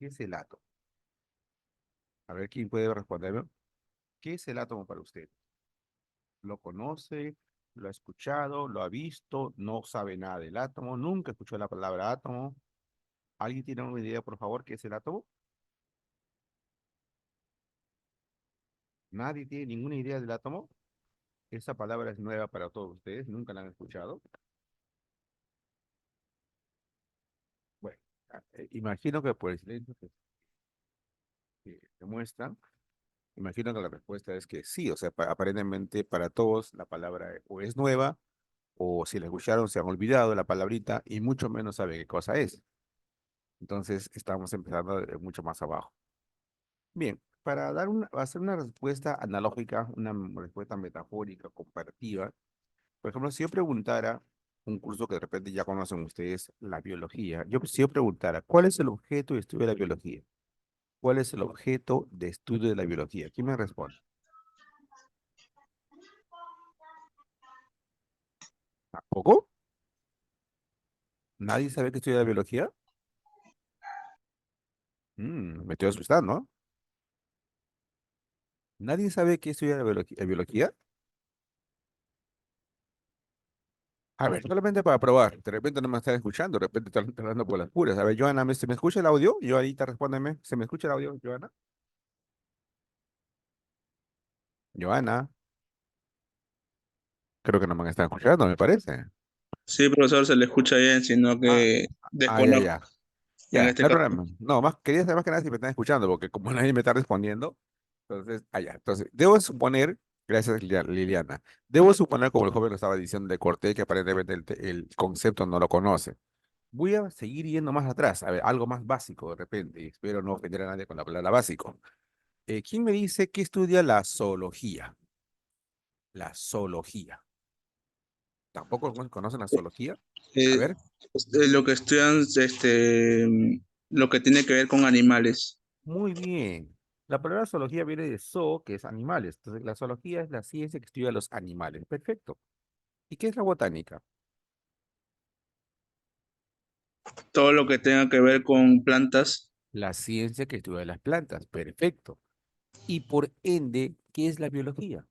¿Qué es el átomo? A ver, ¿quién puede responderme? ¿Qué es el átomo para usted? ¿Lo conoce? ¿Lo ha escuchado? ¿Lo ha visto? ¿No sabe nada del átomo? ¿Nunca escuchó la palabra átomo? ¿Alguien tiene una idea, por favor, qué es el átomo? ¿Nadie tiene ninguna idea del átomo? Esa palabra es nueva para todos ustedes, nunca la han escuchado. Bueno, imagino que por el silencio que demuestran, imagino que la respuesta es que sí, o sea, aparentemente para todos la palabra o es nueva, o si la escucharon se han olvidado de la palabrita y mucho menos saben qué cosa es. Entonces estamos empezando de mucho más abajo. Bien, para hacer una respuesta analógica, una respuesta metafórica, comparativa, por ejemplo, si yo preguntara, un curso que de repente ya conocen ustedes, la biología, si yo preguntara, ¿cuál es el objeto de estudio de la biología? ¿Cuál es el objeto de estudio de la biología? ¿Quién me responde? ¿Tampoco? ¿Nadie sabe qué estudia la biología? Me estoy asustando, ¿no? ¿Nadie sabe qué estudia la biología? A ver, solamente para probar. De repente no me están escuchando, de repente están hablando por las puras. A ver, Joana, ¿se me escucha el audio? Yo ahorita respóndeme. ¿Se me escucha el audio, Joana? Joana, creo que no me están escuchando, me parece. Sí, profesor, se le escucha bien, sino Ah, que ya, desconozco ya. en Ya, este no hay caso. problema. No, más quería saber más que nada si me están escuchando, porque como nadie me está respondiendo, entonces, allá. Entonces, debo suponer, gracias Liliana, debo suponer, como el joven lo estaba diciendo de Cortés, que aparentemente el concepto no lo conoce. Voy a seguir yendo más atrás, a ver, algo más básico de repente, y espero no ofender a nadie con la palabra básico. ¿Quién me dice que estudia la zoología? La zoología. ¿Tampoco conocen la zoología? A Eh, ver, lo que estudian, lo que tiene que ver con animales. muy bien. La palabra zoología viene de zoo, que es animales. Entonces, la zoología es la ciencia que estudia los animales. Perfecto. ¿Y qué es la botánica? Todo lo que tenga que ver con plantas La ciencia que estudia las plantas. Perfecto. Y por ende, ¿qué es la biología?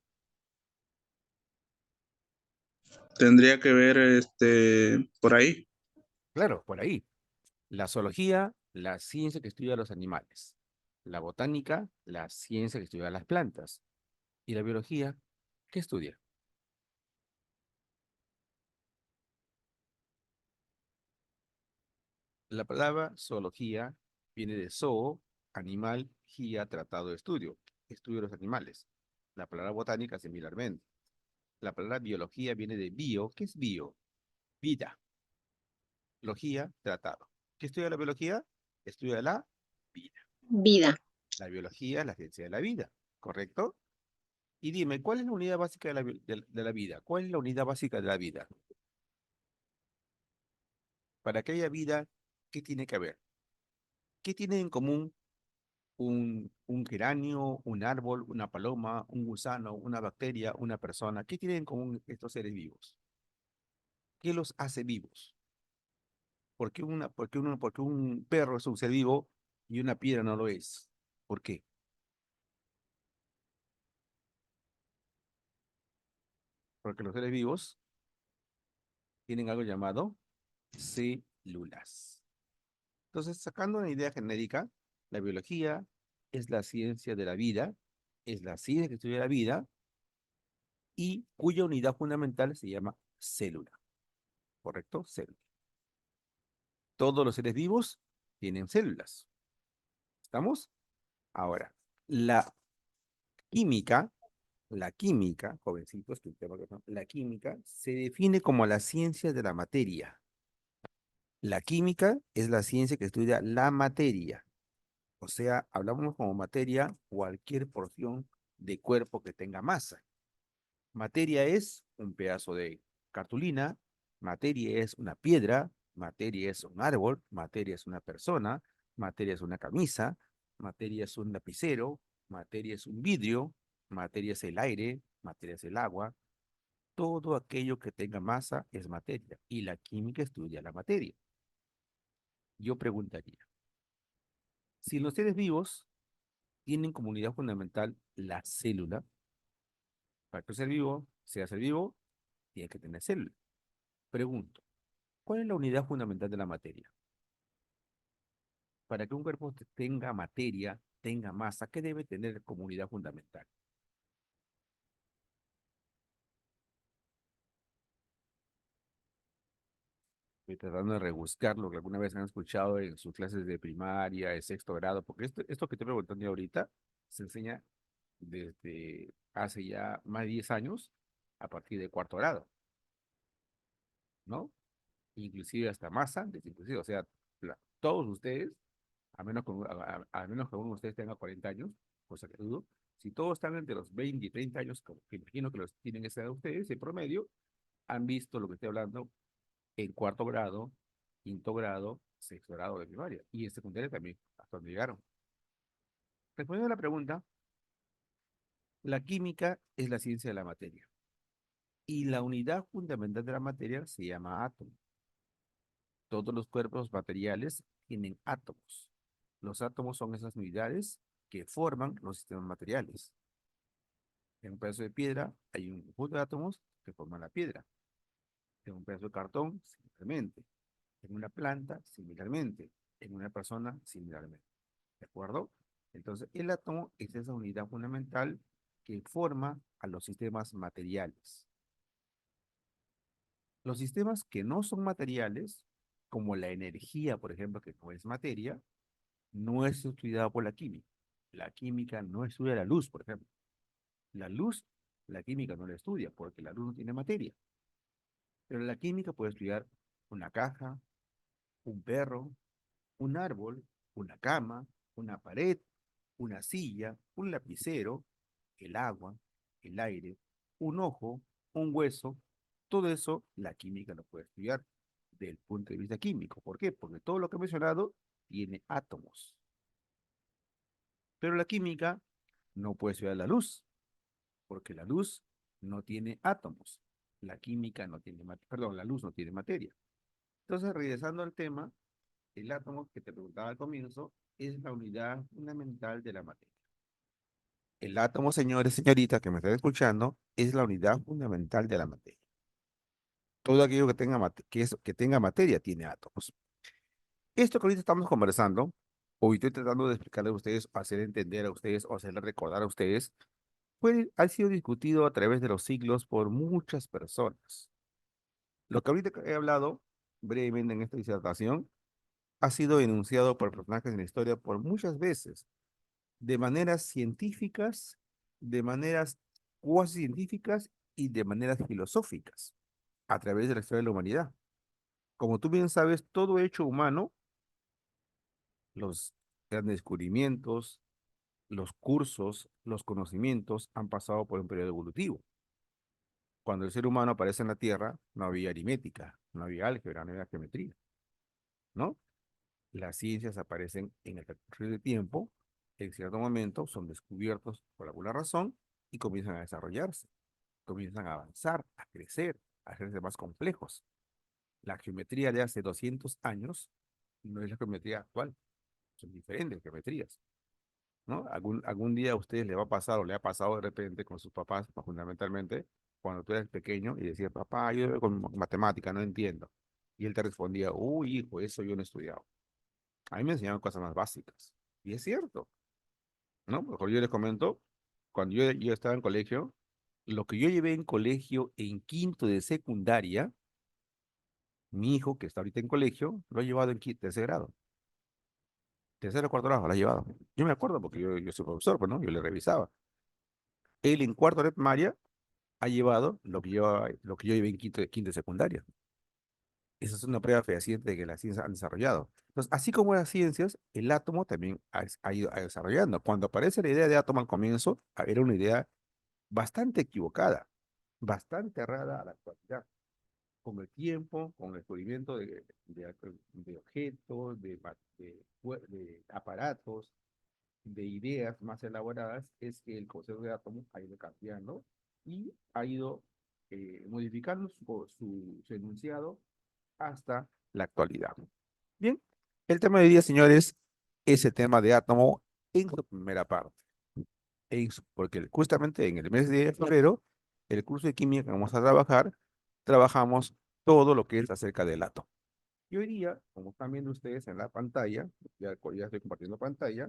tendría que ver por ahí. Claro, por ahí. La zoología, la ciencia que estudia los animales. La botánica, la ciencia que estudia las plantas. Y la biología, ¿qué estudia? La palabra zoología viene de zoo, animal, guía, tratado de estudio, estudio de los animales. La palabra botánica similarmente. La palabra biología viene de bio. ¿Qué es bio? Vida. Logía, tratado. ¿Qué estudia la biología? Estudia la vida. Vida. La biología es la ciencia de la vida, ¿correcto? Y dime, ¿cuál es la unidad básica de la vida? ¿Cuál es la unidad básica de la vida? Para que haya vida, ¿qué tiene que haber? ¿Qué tienen en común un geranio, un árbol, una paloma, un gusano, una bacteria, una persona? ¿Qué tienen en común estos seres vivos? ¿Qué los hace vivos? ¿Por qué un perro es un ser vivo y una piedra no lo es? ¿Por qué? Porque los seres vivos tienen algo llamado células. Entonces, sacando una idea genérica, la biología es la ciencia de la vida, es la ciencia que estudia la vida y cuya unidad fundamental se llama célula, ¿correcto? Célula. Todos los seres vivos tienen células. ¿Estamos? Ahora, la química, jovencitos, la química se define como la ciencia de la materia. La química es la ciencia que estudia la materia. O sea, hablamos como materia cualquier porción de cuerpo que tenga masa. Materia es un pedazo de cartulina, materia es una piedra, materia es un árbol, materia es una persona, materia es una camisa, materia es un lapicero, materia es un vidrio, materia es el aire, materia es el agua. Todo aquello que tenga masa es materia y la química estudia la materia. Yo preguntaría, Si los seres vivos tienen como unidad fundamental la célula, para que un ser vivo sea ser vivo, tiene que tener célula. Pregunto, ¿cuál es la unidad fundamental de la materia? Para que un cuerpo tenga materia, tenga masa, ¿qué debe tener como unidad fundamental? Estoy tratando de rebuscar lo que alguna vez han escuchado en sus clases de primaria, de sexto grado, porque esto que estoy preguntando ahorita se enseña desde hace ya más de 10 años a partir de cuarto grado, ¿no? Inclusive hasta más antes, inclusive, o sea, todos ustedes, a menos que uno de ustedes tenga 40 años, cosa que dudo, si todos están entre los 20 y 30 años, como que imagino que los tienen esa edad ustedes, en promedio, han visto lo que estoy hablando en cuarto grado, quinto grado, sexto grado de primaria, y en secundaria también, hasta donde llegaron. Respondiendo a la pregunta, la química es la ciencia de la materia, y la unidad fundamental de la materia se llama átomo. Todos los cuerpos materiales tienen átomos. Los átomos son esas unidades que forman los sistemas materiales. En un pedazo de piedra hay un conjunto de átomos que forman la piedra. En un pedazo de cartón, similarmente. En una planta, similarmente. En una persona, similarmente. ¿De acuerdo? Entonces, el átomo es esa unidad fundamental que forma a los sistemas materiales. Los sistemas que no son materiales, como la energía, por ejemplo, que no es materia, no es estudiada por la química. La química no estudia la luz, por ejemplo. La luz, la química no la estudia porque la luz no tiene materia. Pero la química puede estudiar una caja, un perro, un árbol, una cama, una pared, una silla, un lapicero, el agua, el aire, un ojo, un hueso. Todo eso la química lo puede estudiar desde el punto de vista químico. ¿Por qué? Porque todo lo que he mencionado tiene átomos. Pero la química no puede estudiar la luz, porque la luz no tiene átomos. La química no tiene, perdón, la luz no tiene materia. Entonces, regresando al tema, el átomo que te preguntaba al comienzo es la unidad fundamental de la materia. El átomo, señores, señoritas que me están escuchando, es la unidad fundamental de la materia. Todo aquello que tenga, que tenga materia tiene átomos. Esto que ahorita estamos conversando, hoy estoy tratando de explicarle a ustedes, hacer entender a ustedes o hacerle recordar a ustedes, ha sido discutido a través de los siglos por muchas personas. Lo que ahorita he hablado brevemente en esta disertación ha sido enunciado por personajes en la historia por muchas veces, de maneras científicas, de maneras cuasi científicas y de maneras filosóficas, a través de la historia de la humanidad. Como tú bien sabes, todo hecho humano, los grandes descubrimientos, los cursos, los conocimientos han pasado por un periodo evolutivo. Cuando el ser humano aparece en la Tierra, no había aritmética, no había álgebra, no había geometría, ¿no? Las ciencias aparecen en el transcurso del tiempo, en cierto momento son descubiertos por alguna razón y comienzan a desarrollarse, comienzan a avanzar, a crecer, a hacerse más complejos. La geometría de hace 200 años no es la geometría actual, son diferentes geometrías, ¿no? Algún día a ustedes le va a pasar o le ha pasado de repente con sus papás, fundamentalmente, cuando tú eres pequeño y decías, papá, yo con matemática no entiendo. Y él te respondía, uy, hijo, eso yo no he estudiado. A mí me enseñaron cosas más básicas. Y es cierto, ¿no? Mejor yo les comento, cuando yo estaba en colegio, lo que yo llevé en colegio en quinto de secundaria, mi hijo, que está ahorita en colegio, lo ha llevado en tercer grado. Tercer o cuarto grado, lo ha llevado. Yo me acuerdo porque yo soy profesor, pues, ¿no? Yo le revisaba. Él en cuarto de primaria ha llevado lo que yo llevé en quinto de secundaria. Esa es una prueba fehaciente de que las ciencias han desarrollado. Entonces, así como las ciencias, el átomo también ha ido desarrollando. Cuando aparece la idea de átomo al comienzo, era una idea bastante equivocada, bastante errada a la actualidad. Con el tiempo, con el descubrimiento de objetos, de aparatos, de ideas más elaboradas, es que el concepto de átomo ha ido cambiando y ha ido modificando su enunciado hasta la actualidad. Bien, el tema de hoy día, señores, ese tema de átomo en su primera parte. Porque justamente en el mes de febrero, el curso de química que vamos a trabajar, trabajamos todo lo que es acerca del átomo. Y hoy día, como están viendo ustedes en la pantalla, ya estoy compartiendo pantalla,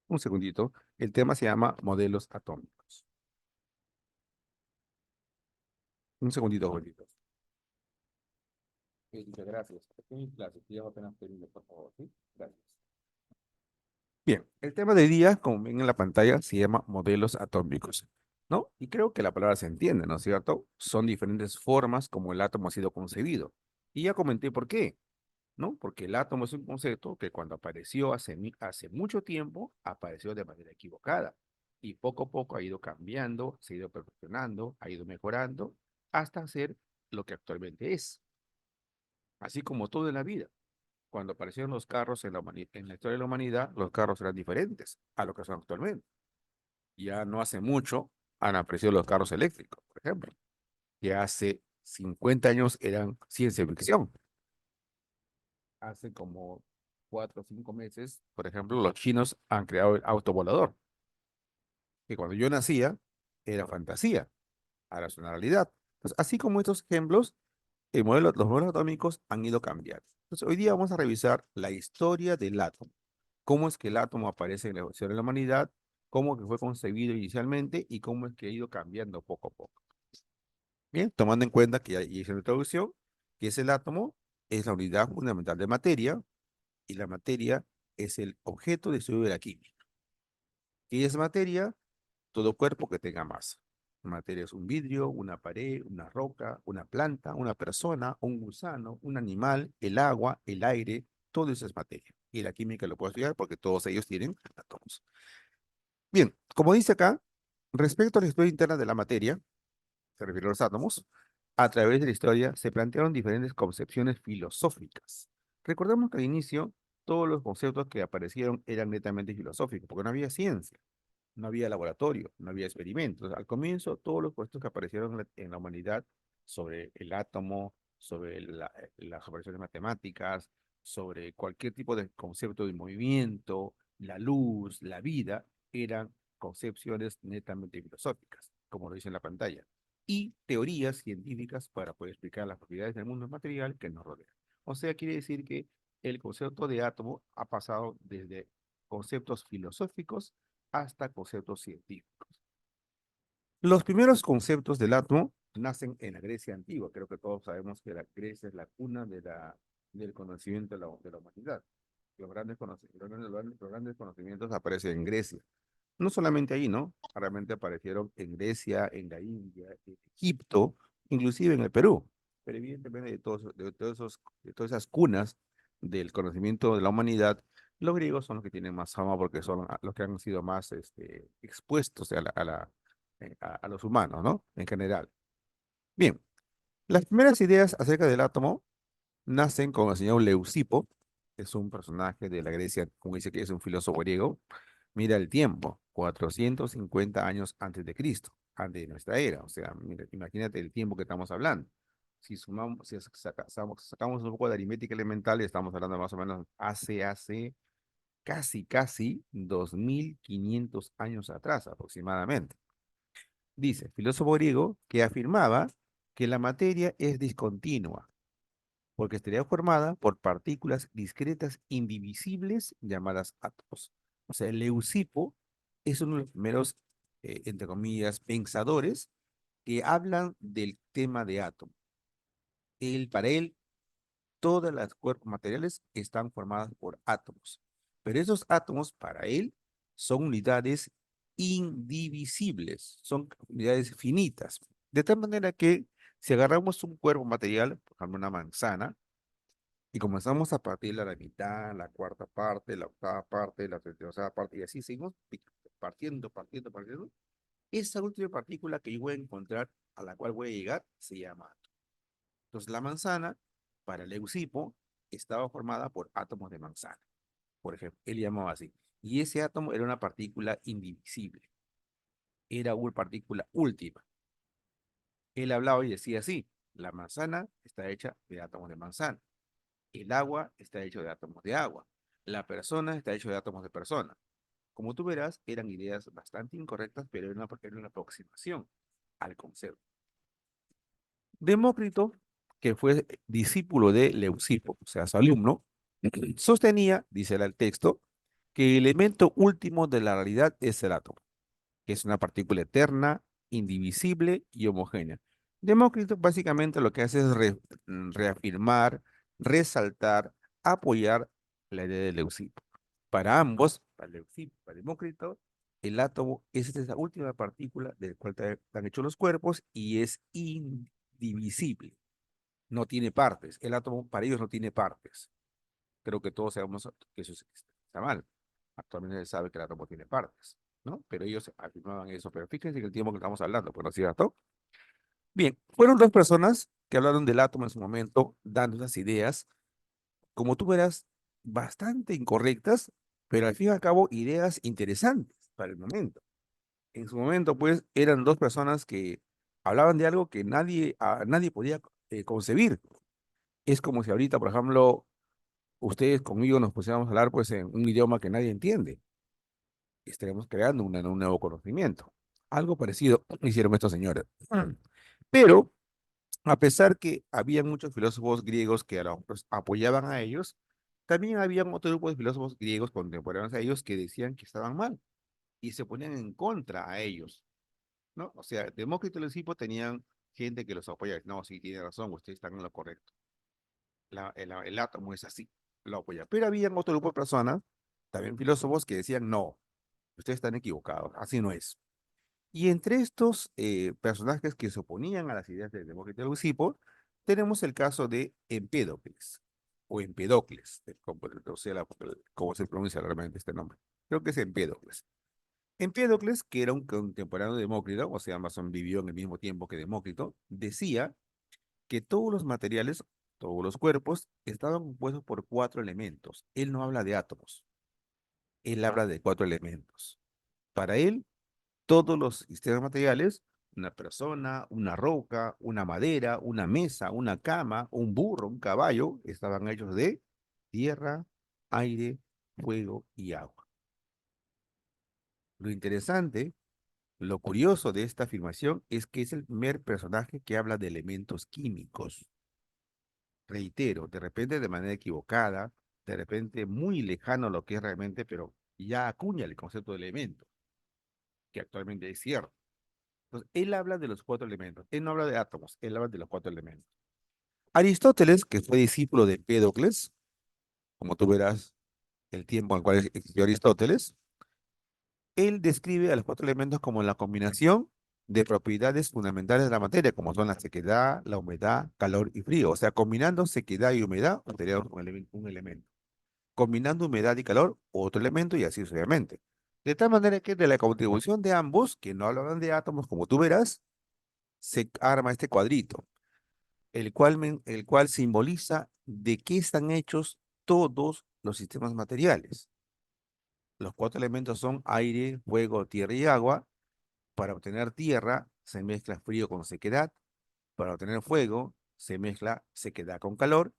un segundito, el tema se llama modelos atómicos. Un segundito, abuelitos. Muchas gracias. Estoy en mi clase, ya apenas termine, por favor, ¿sí? Gracias. Bien, el tema de hoy día, como ven en la pantalla, se llama modelos atómicos, ¿no? Y creo que la palabra se entiende, ¿no es cierto? Son diferentes formas como el átomo ha sido concebido. Y ya comenté por qué, ¿no? Porque el átomo es un concepto que cuando apareció hace mucho tiempo, apareció de manera equivocada. Y poco a poco ha ido cambiando, se ha ido perfeccionando, ha ido mejorando, hasta ser lo que actualmente es. Así como todo en la vida. Cuando aparecieron los carros en la historia de la humanidad, los carros eran diferentes a lo que son actualmente. Ya no hace mucho han aparecido los carros eléctricos, por ejemplo. Ya hace 50 años eran ciencia ficción. Hace como 4 o 5 meses, por ejemplo, los chinos han creado el auto volador, que cuando yo nacía era fantasía, ahora es una realidad. Entonces, así como estos ejemplos, los modelos atómicos han ido cambiando. Entonces, hoy día vamos a revisar la historia del átomo, cómo es que el átomo aparece en la evolución de la humanidad, cómo que fue concebido inicialmente y cómo es que ha ido cambiando poco a poco. Bien, tomando en cuenta que ya hice la introducción, que es el átomo, es la unidad fundamental de materia y la materia es el objeto de estudio de la química. ¿Qué es materia? Todo cuerpo que tenga masa. Materia es un vidrio, una pared, una roca, una planta, una persona, un gusano, un animal, el agua, el aire, todo eso es materia. Y la química lo puede estudiar porque todos ellos tienen átomos. Bien, como dice acá, respecto a la historia interna de la materia, se refiere a los átomos, a través de la historia se plantearon diferentes concepciones filosóficas. Recordemos que al inicio todos los conceptos que aparecieron eran netamente filosóficos, porque no había ciencia, no había laboratorio, no había experimentos. Al comienzo, todos los puestos que aparecieron en la humanidad sobre el átomo, sobre las operaciones matemáticas, sobre cualquier tipo de concepto de movimiento, la luz, la vida, eran concepciones netamente filosóficas, como lo dice en la pantalla, y teorías científicas para poder explicar las propiedades del mundo material que nos rodea. O sea, quiere decir que el concepto de átomo ha pasado desde conceptos filosóficos hasta conceptos científicos. Los primeros conceptos del átomo nacen en la Grecia antigua. Creo que todos sabemos que la Grecia es la cuna del conocimiento de la humanidad. Los grandes conocimientos aparecen en Grecia. No solamente ahí, ¿no? Realmente aparecieron en Grecia, en la India, en Egipto, inclusive en el Perú. Pero evidentemente de todas esas cunas del conocimiento de la humanidad, los griegos son los que tienen más fama porque son los que han sido más expuestos a los humanos, ¿no? En general. Bien, las primeras ideas acerca del átomo nacen con el señor Leucipo, que es un personaje de la Grecia, como dice que es un filósofo griego. Mira el tiempo, 450 años antes de Cristo, antes de nuestra era. O sea, mira, imagínate el tiempo que estamos hablando. Si sumamos, si sacamos un poco de aritmética elemental, estamos hablando más o menos hace casi 2500 años atrás aproximadamente. Dice, filósofo griego que afirmaba que la materia es discontinua porque estaría formada por partículas discretas indivisibles llamadas átomos. O sea, Leucipo es uno de los primeros, entre comillas, pensadores que hablan del tema de átomo. Para él, todas las cuerpos materiales están formadas por átomos, pero esos átomos, para él, son unidades indivisibles, son unidades finitas. De tal manera que si agarramos un cuerpo material, por ejemplo, una manzana, y comenzamos a partirla a la mitad, la cuarta parte, la octava parte, la tercera parte, y así seguimos partiendo. Esa última partícula que yo voy a encontrar, a la cual voy a llegar, se llama átomo. Entonces, la manzana, para Leucipo, estaba formada por átomos de manzana. Por ejemplo, él llamaba así. Y ese átomo era una partícula indivisible. Era una partícula última. Él hablaba y decía así: la manzana está hecha de átomos de manzana. El agua está hecho de átomos de agua. La persona está hecho de átomos de persona. Como tú verás, eran ideas bastante incorrectas, pero era una aproximación al concepto. Demócrito, que fue discípulo de Leucipo, o sea, su alumno, sostenía, dice el texto, que el elemento último de la realidad es el átomo, que es una partícula eterna, indivisible y homogénea. Demócrito básicamente lo que hace es reafirmar, resaltar, apoyar la idea de Leucipo. Para ambos, para Leucipo, para Demócrito, el átomo es esa última partícula del cual están hechos los cuerpos y es indivisible, no tiene partes. El átomo para ellos no tiene partes. Creo que todos sabemos que eso está mal. Actualmente se sabe que el átomo tiene partes, ¿no? Pero ellos afirmaban eso. Pero fíjense que el tiempo que estamos hablando, pues, ¿no es cierto? Bien, fueron dos personas que hablaron del átomo en su momento, dando esas ideas, como tú verás, bastante incorrectas, pero al fin y al cabo ideas interesantes para el momento. En su momento, pues, eran dos personas que hablaban de algo que nadie podía concebir. Es como si ahorita, por ejemplo, ustedes conmigo nos pusiéramos a hablar pues en un idioma que nadie entiende. Estaremos creando un nuevo conocimiento. Algo parecido hicieron estos señores. Pero, a pesar que había muchos filósofos griegos que pues, apoyaban a ellos, también había otro grupo de filósofos griegos contemporáneos a ellos que decían que estaban mal y se ponían en contra a ellos, ¿no? O sea, Demócrito y Leucipo tenían gente que los apoyaba. No, sí, tiene razón, ustedes están en lo correcto. El átomo es así, lo apoya. Pero había otro grupo de personas, también filósofos, que decían, no, ustedes están equivocados, así no es. Y entre estos personajes que se oponían a las ideas de Demócrito y Leucipo, tenemos el caso de Empédocles, o Empedocles, como, o sea, cómo se pronuncia realmente este nombre. Creo que es Empédocles. Empédocles, que era un contemporáneo de Demócrito, o sea, más o menos vivió en el mismo tiempo que Demócrito, decía que todos los materiales, todos los cuerpos, estaban compuestos por cuatro elementos. Él no habla de átomos, él habla de cuatro elementos. Para él, todos los sistemas materiales, una persona, una roca, una madera, una mesa, una cama, un burro, un caballo, estaban hechos de tierra, aire, fuego y agua. Lo interesante, lo curioso de esta afirmación es que es el primer personaje que habla de elementos químicos. Reitero, de repente de manera equivocada, de repente muy lejano a lo que es realmente, pero ya acuña el concepto de elemento, que actualmente es cierto. Entonces, él habla de los cuatro elementos, él no habla de átomos, él habla de los cuatro elementos. Aristóteles, que fue discípulo de Empédocles, como tú verás el tiempo en el cual existió Aristóteles, él describe a los cuatro elementos como la combinación de propiedades fundamentales de la materia, como son la sequedad, la humedad, calor y frío. O sea, combinando sequedad y humedad, obtenemos un elemento. Combinando humedad y calor, otro elemento y así sucesivamente. De tal manera que de la contribución de ambos, que no hablan de átomos como tú verás, se arma este cuadrito, el cual simboliza de qué están hechos todos los sistemas materiales. Los cuatro elementos son aire, fuego, tierra y agua. Para obtener tierra se mezcla frío con sequedad. Para obtener fuego se mezcla sequedad con calor.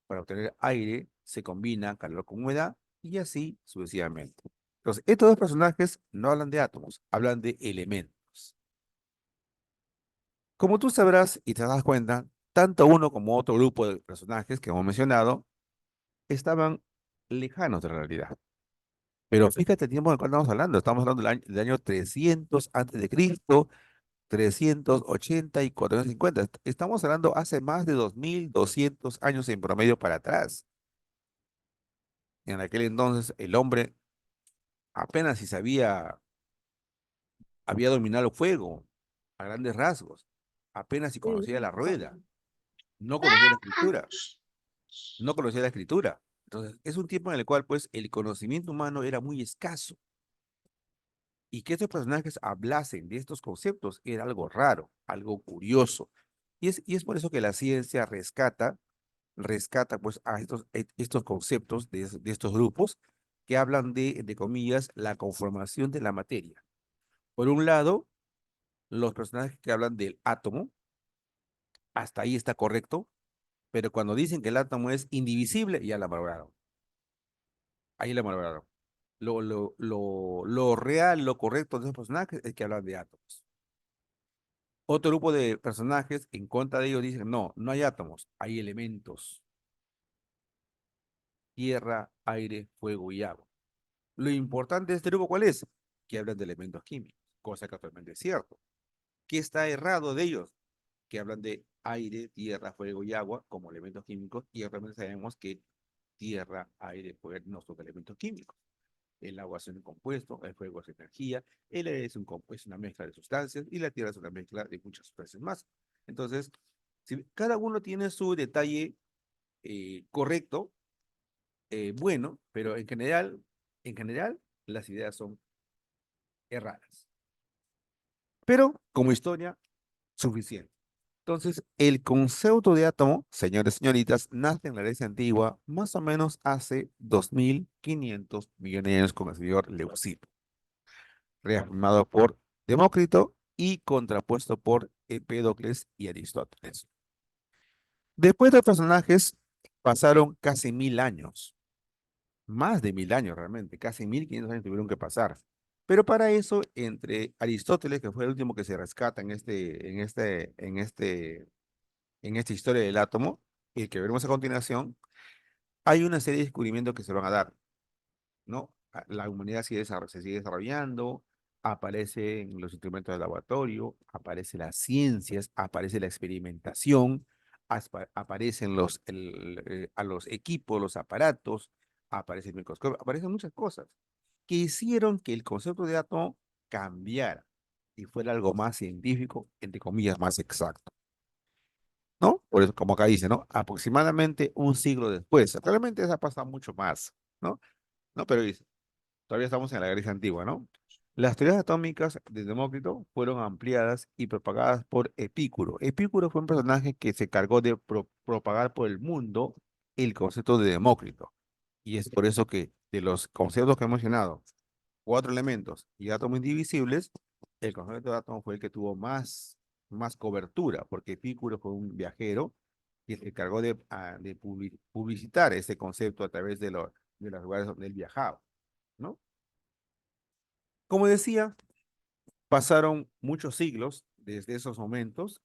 Para obtener aire se combina calor con humedad y así sucesivamente. Entonces, estos dos personajes no hablan de átomos, hablan de elementos. Como tú sabrás y te das cuenta, tanto uno como otro grupo de personajes que hemos mencionado estaban lejanos de la realidad. Pero fíjate el tiempo en el cual estamos hablando del año 300 antes de Cristo, 380 y 450. Estamos hablando hace más de 2200 años en promedio para atrás. En aquel entonces el hombre apenas si había dominado el fuego a grandes rasgos, apenas si conocía la rueda, no conocía la escritura, no conocía la escritura. Entonces, es un tiempo en el cual, pues, el conocimiento humano era muy escaso. Y que estos personajes hablasen de estos conceptos era algo raro, algo curioso. Y es por eso que la ciencia rescata pues a estos conceptos de estos grupos que hablan de comillas, la conformación de la materia. Por un lado, los personajes que hablan del átomo, hasta ahí está correcto, pero cuando dicen que el átomo es indivisible, ya la valoraron. Ahí la malabraron. Lo real, lo correcto de esos personajes es que hablan de átomos. Otro grupo de personajes en contra de ellos dicen, no, no hay átomos, hay elementos, tierra, aire, fuego y agua. Lo importante de este grupo, ¿cuál es? Que hablan de elementos químicos, cosa que actualmente es cierto. ¿Qué está errado de ellos? Que hablan de aire, tierra, fuego y agua como elementos químicos y realmente sabemos que tierra, aire, fuego no son elementos químicos. El agua es un compuesto, el fuego es energía, el aire es, es una mezcla de sustancias y la tierra es una mezcla de muchas sustancias más. Entonces, si cada uno tiene su detalle correcto, bueno, pero en general, las ideas son erradas. Pero como historia, suficiente. Entonces, el concepto de átomo, señores y señoritas, nace en la Grecia antigua más o menos hace 2500 millones de años con el señor Leucipo, reafirmado por Demócrito y contrapuesto por Empédocles y Aristóteles. Después de los personajes pasaron casi 1000 años, más de 1000 años realmente, casi 1500 años tuvieron que pasar. Pero para eso, entre Aristóteles, que fue el último que se rescata en esta historia del átomo, y el que veremos a continuación, hay una serie de descubrimientos que se van a dar, ¿no? La humanidad se sigue desarrollando, aparecen los instrumentos de laboratorio, aparecen las ciencias, aparece la experimentación, aparecen a los equipos, los aparatos, aparece el microscopio, aparecen muchas cosas que hicieron que el concepto de átomo cambiara y fuera algo más científico, entre comillas, más exacto. ¿No? Por eso, como acá dice, ¿no? Aproximadamente un siglo después. Realmente eso ha pasado mucho más, ¿no? ¿No? Pero dice, todavía estamos en la Grecia antigua, ¿no? Las teorías atómicas de Demócrito fueron ampliadas y propagadas por Epicuro. Epicuro fue un personaje que se cargó de propagar por el mundo el concepto de Demócrito. Y es por eso que de los conceptos que he mencionado, cuatro elementos y átomos indivisibles, el concepto de átomo fue el que tuvo más cobertura, porque Epicuro fue un viajero que se encargó de publicitar ese concepto a través de los lugares donde él viajaba, ¿no? Como decía, pasaron muchos siglos desde esos momentos,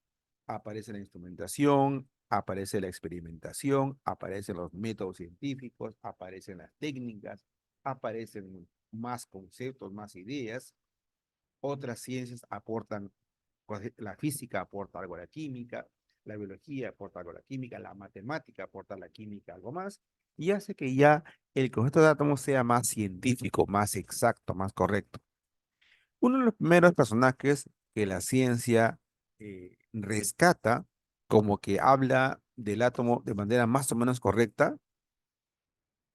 aparece la instrumentación, aparece la experimentación, aparecen los métodos científicos, aparecen las técnicas, aparecen más conceptos, más ideas. Otras ciencias aportan, la física aporta algo a la química, la biología aporta algo a la química, la matemática aporta a la química algo más, y hace que ya el concepto de átomos sea más científico, más exacto, más correcto. Uno de los primeros personajes que la ciencia rescata, como que habla del átomo de manera más o menos correcta,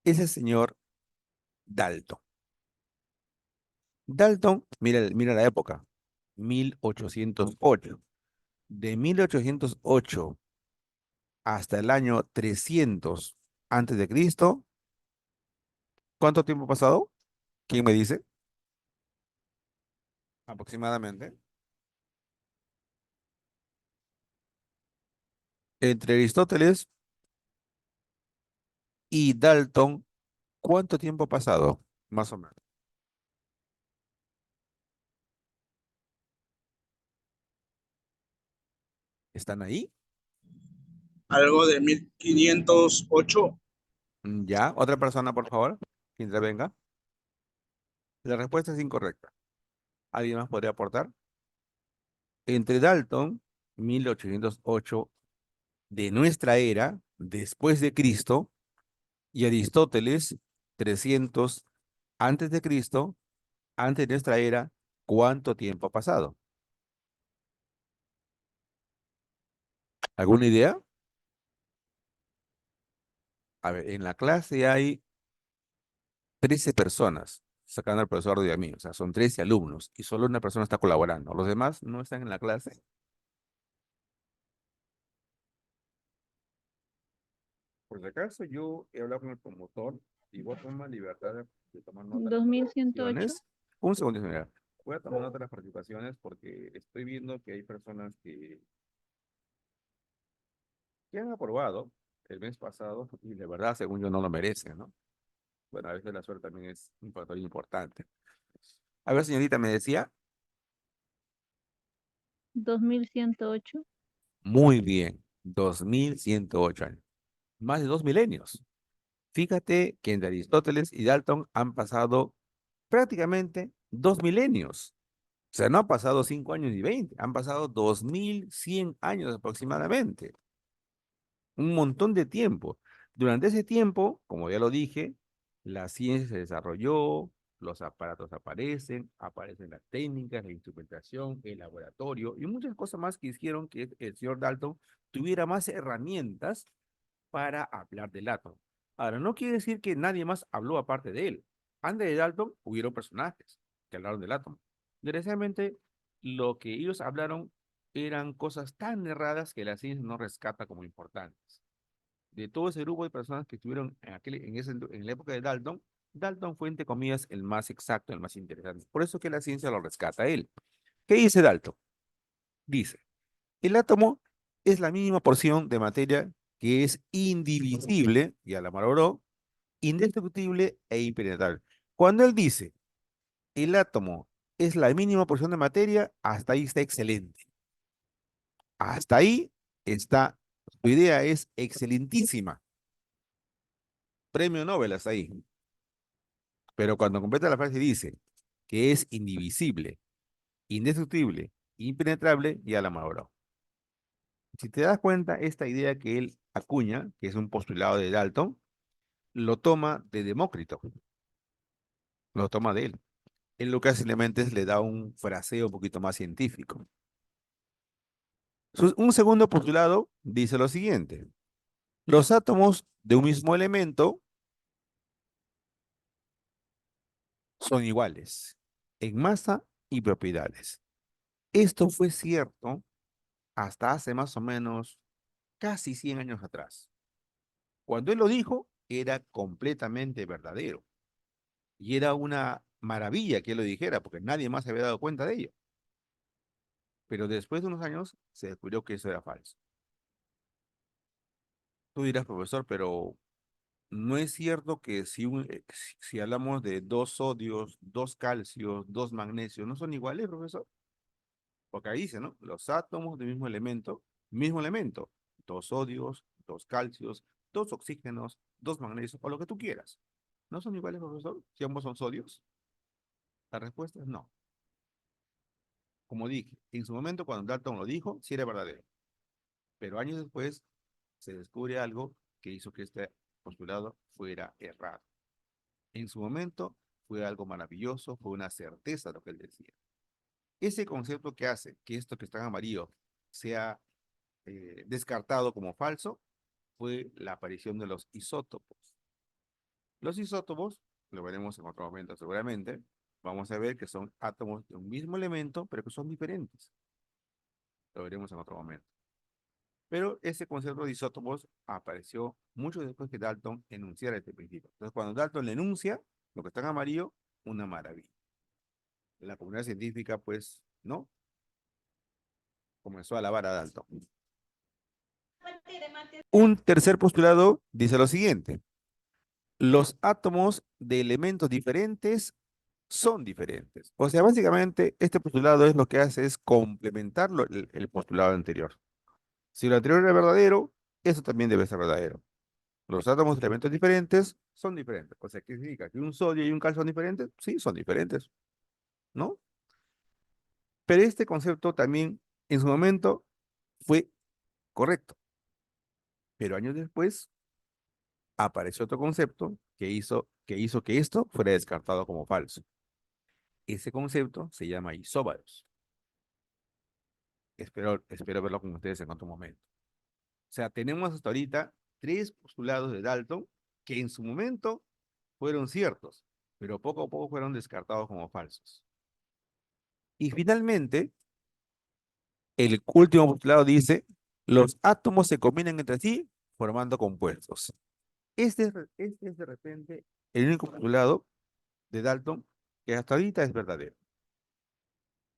es el señor Dalton. Dalton, mira la época, 1808. De 1808 hasta el año 300 antes de Cristo, ¿cuánto tiempo ha pasado? ¿Quién me dice? Aproximadamente. Entre Aristóteles y Dalton, ¿cuánto tiempo ha pasado? Más o menos. ¿Están ahí? Algo de 1508. Ya. Otra persona, por favor, que intervenga. La respuesta es incorrecta. ¿Alguien más podría aportar? Entre Dalton, 1808 de nuestra era, después de Cristo, y Aristóteles, 300 antes de Cristo, antes de nuestra era, ¿cuánto tiempo ha pasado? ¿Alguna idea? A ver, en la clase hay 13 personas, sacando al profesor de mí, o sea, son 13 alumnos y solo una persona está colaborando. Los demás no están en la clase. Por si acaso, yo he hablado con el promotor y voy a tomar libertad de tomar nota de las 2108. participaciones. Un segundo, señora. Voy a tomar nota de las participaciones porque estoy viendo que hay personas que han aprobado el mes pasado y de verdad, según yo, no lo merecen, ¿no? Bueno, a veces la suerte también es un factor importante. A ver, señorita, me decía, 2108. muy bien, 2108 años, más de 2 milenios. Fíjate que entre Aristóteles y Dalton han pasado prácticamente 2 milenios. O sea, no ha pasado 5 años ni 20, han pasado 2100 años aproximadamente. Un montón de tiempo. Durante ese tiempo, como ya lo dije, la ciencia se desarrolló, los aparatos aparecen, aparecen las técnicas, la instrumentación, el laboratorio y muchas cosas más que hicieron que el señor Dalton tuviera más herramientas para hablar del átomo. Ahora, no quiere decir que nadie más habló aparte de él. Antes de Dalton hubieron personajes que hablaron del átomo. Desgraciadamente, lo que ellos hablaron eran cosas tan erradas que la ciencia no rescata como importantes. De todo ese grupo de personas que estuvieron en la época de Dalton, Dalton fue, entre comillas, el más exacto, el más interesante. Por eso que la ciencia lo rescata a él. ¿Qué dice Dalton? Dice, el átomo es la mínima porción de materia que es indivisible, ya la malogró, indestructible e impenetrable. Cuando él dice, el átomo es la mínima porción de materia, hasta ahí está excelente. Hasta ahí está, su idea es excelentísima. Premio Nobel hasta ahí. Pero cuando completa la frase y dice que es indivisible, indestructible, impenetrable, ya la malogró. Si te das cuenta, esta idea que él acuña, que es un postulado de Dalton, lo toma de Demócrito, lo toma de él. Él lo que hace simplemente es le da un fraseo un poquito más científico. Un segundo postulado dice lo siguiente: los átomos de un mismo elemento son iguales en masa y propiedades. Esto fue cierto hasta hace más o menos casi 100 años atrás. Cuando él lo dijo, era completamente verdadero. Y era una maravilla que él lo dijera, porque nadie más se había dado cuenta de ello. Pero después de unos años se descubrió que eso era falso. Tú dirás, profesor, pero no es cierto que si hablamos de dos sodios, dos calcios, dos magnesios, ¿no son iguales, profesor? Porque ahí dice, ¿no? Los átomos del mismo elemento, dos sodios, dos calcios, dos oxígenos, dos magnesios, o lo que tú quieras. ¿No son iguales, profesor? Si ambos son sodios. La respuesta es no. Como dije, en su momento cuando Dalton lo dijo, sí era verdadero. Pero años después se descubre algo que hizo que este postulado fuera errado. En su momento fue algo maravilloso, fue una certeza lo que él decía. Ese concepto que hace que esto que está en amarillo sea descartado como falso fue la aparición de los isótopos. Los isótopos, lo veremos en otro momento seguramente, vamos a ver que son átomos de un mismo elemento, pero que son diferentes. Lo veremos en otro momento. Pero ese concepto de isótopos apareció mucho después que Dalton enunciara este principio. Entonces, cuando Dalton le enuncia, lo que está en amarillo, una maravilla. La comunidad científica, pues, ¿no? Comenzó a alabar a Dalton. Un tercer postulado dice lo siguiente: los átomos de elementos diferentes son diferentes. O sea, básicamente, este postulado es lo que hace es complementar el postulado anterior. Si lo anterior era verdadero, eso también debe ser verdadero. Los átomos de elementos diferentes son diferentes. O sea, ¿qué significa? ¿Que un sodio y un calcio son diferentes? Sí, son diferentes, ¿no? Pero este concepto también en su momento fue correcto. Pero años después apareció otro concepto que hizo que esto fuera descartado como falso. Ese concepto se llama isóbaros. Espero verlo con ustedes en otro momento. O sea, tenemos hasta ahorita tres postulados de Dalton que en su momento fueron ciertos, pero poco a poco fueron descartados como falsos. Y finalmente, el último postulado dice, los átomos se combinan entre sí formando compuestos. Este es de repente el único postulado de Dalton que hasta ahorita es verdadero.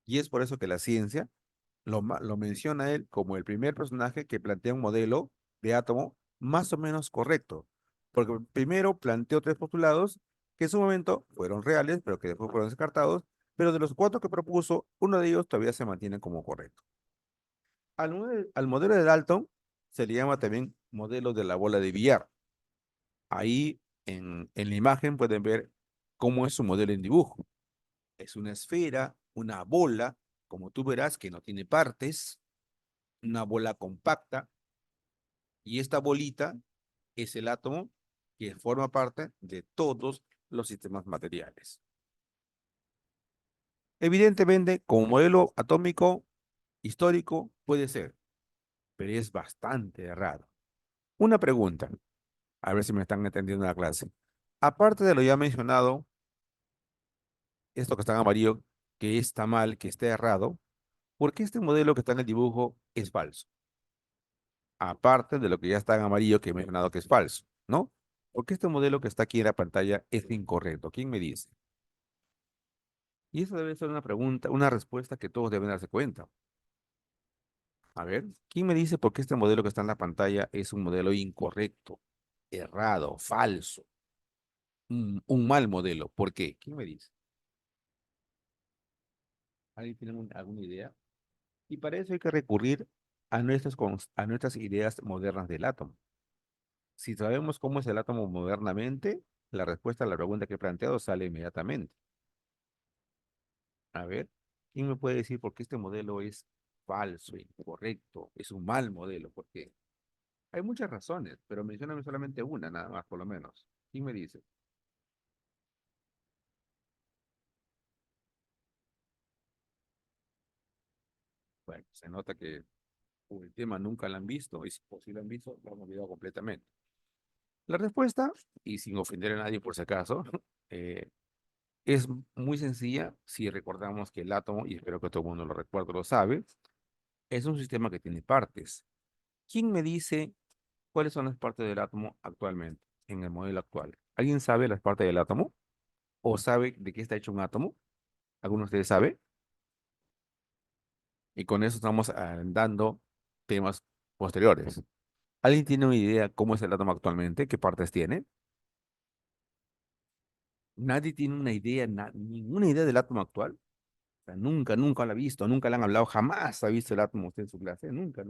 Y es por eso que la ciencia lo menciona a él como el primer personaje que plantea un modelo de átomo más o menos correcto. Porque primero planteó tres postulados que en su momento fueron reales, pero que después fueron descartados, pero de los cuatro que propuso, uno de ellos todavía se mantiene como correcto. Al modelo de Dalton se le llama también modelo de la bola de billar. Ahí en la imagen pueden ver cómo es su modelo en dibujo. Es una esfera, una bola, como tú verás, que no tiene partes, una bola compacta, y esta bolita es el átomo que forma parte de todos los sistemas materiales. Evidentemente, como modelo atómico histórico puede ser, pero es bastante errado. Una pregunta, a ver si me están entendiendo en la clase. Aparte de lo ya mencionado, esto que está en amarillo, que está mal, que está errado, ¿por qué este modelo que está en el dibujo es falso? Aparte de lo que ya está en amarillo, que he mencionado que es falso, ¿no? ¿Por qué este modelo que está aquí en la pantalla es incorrecto? ¿Quién me dice? Y eso debe ser una pregunta, una respuesta que todos deben darse cuenta. A ver, ¿quién me dice por qué este modelo que está en la pantalla es un modelo incorrecto, errado, falso, un mal modelo? ¿Por qué? ¿Quién me dice? ¿Alguien tiene alguna idea? Y para eso hay que recurrir a nuestras ideas modernas del átomo. Si sabemos cómo es el átomo modernamente, la respuesta a la pregunta que he planteado sale inmediatamente. A ver, ¿quién me puede decir por qué este modelo es falso, incorrecto, es un mal modelo? ¿Por qué? Hay muchas razones, pero mencióname solamente una, nada más, por lo menos. ¿Quién me dice? Bueno, se nota que el tema nunca lo han visto, y si lo han visto, lo han olvidado completamente. La respuesta, y sin ofender a nadie por si acaso, eh, es muy sencilla si recordamos que el átomo, y espero que todo el mundo lo recuerde, lo sabe, es un sistema que tiene partes. ¿Quién me dice cuáles son las partes del átomo actualmente, en el modelo actual? ¿Alguien sabe las partes del átomo? ¿O sabe de qué está hecho un átomo? ¿Alguno de ustedes sabe? Y con eso estamos dando temas posteriores. ¿Alguien tiene una idea cómo es el átomo actualmente? ¿Qué partes tiene? Nadie tiene una idea, ninguna idea del átomo actual. O sea, nunca lo ha visto, nunca le han hablado, jamás ha visto el átomo usted en su clase, nunca.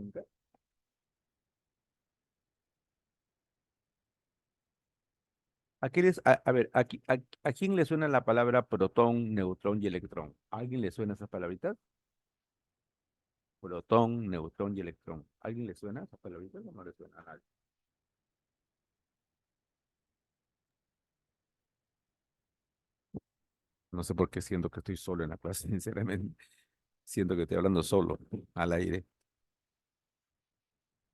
A ver, ¿a quién le suena la palabra protón, neutrón y electrón? ¿A alguien le suena esas palabritas? Protón, neutrón y electrón. ¿A alguien le suena esas palabritas o no le suena a nadie? No sé por qué siento que estoy solo en la clase, sinceramente. Siento que estoy hablando solo, al aire.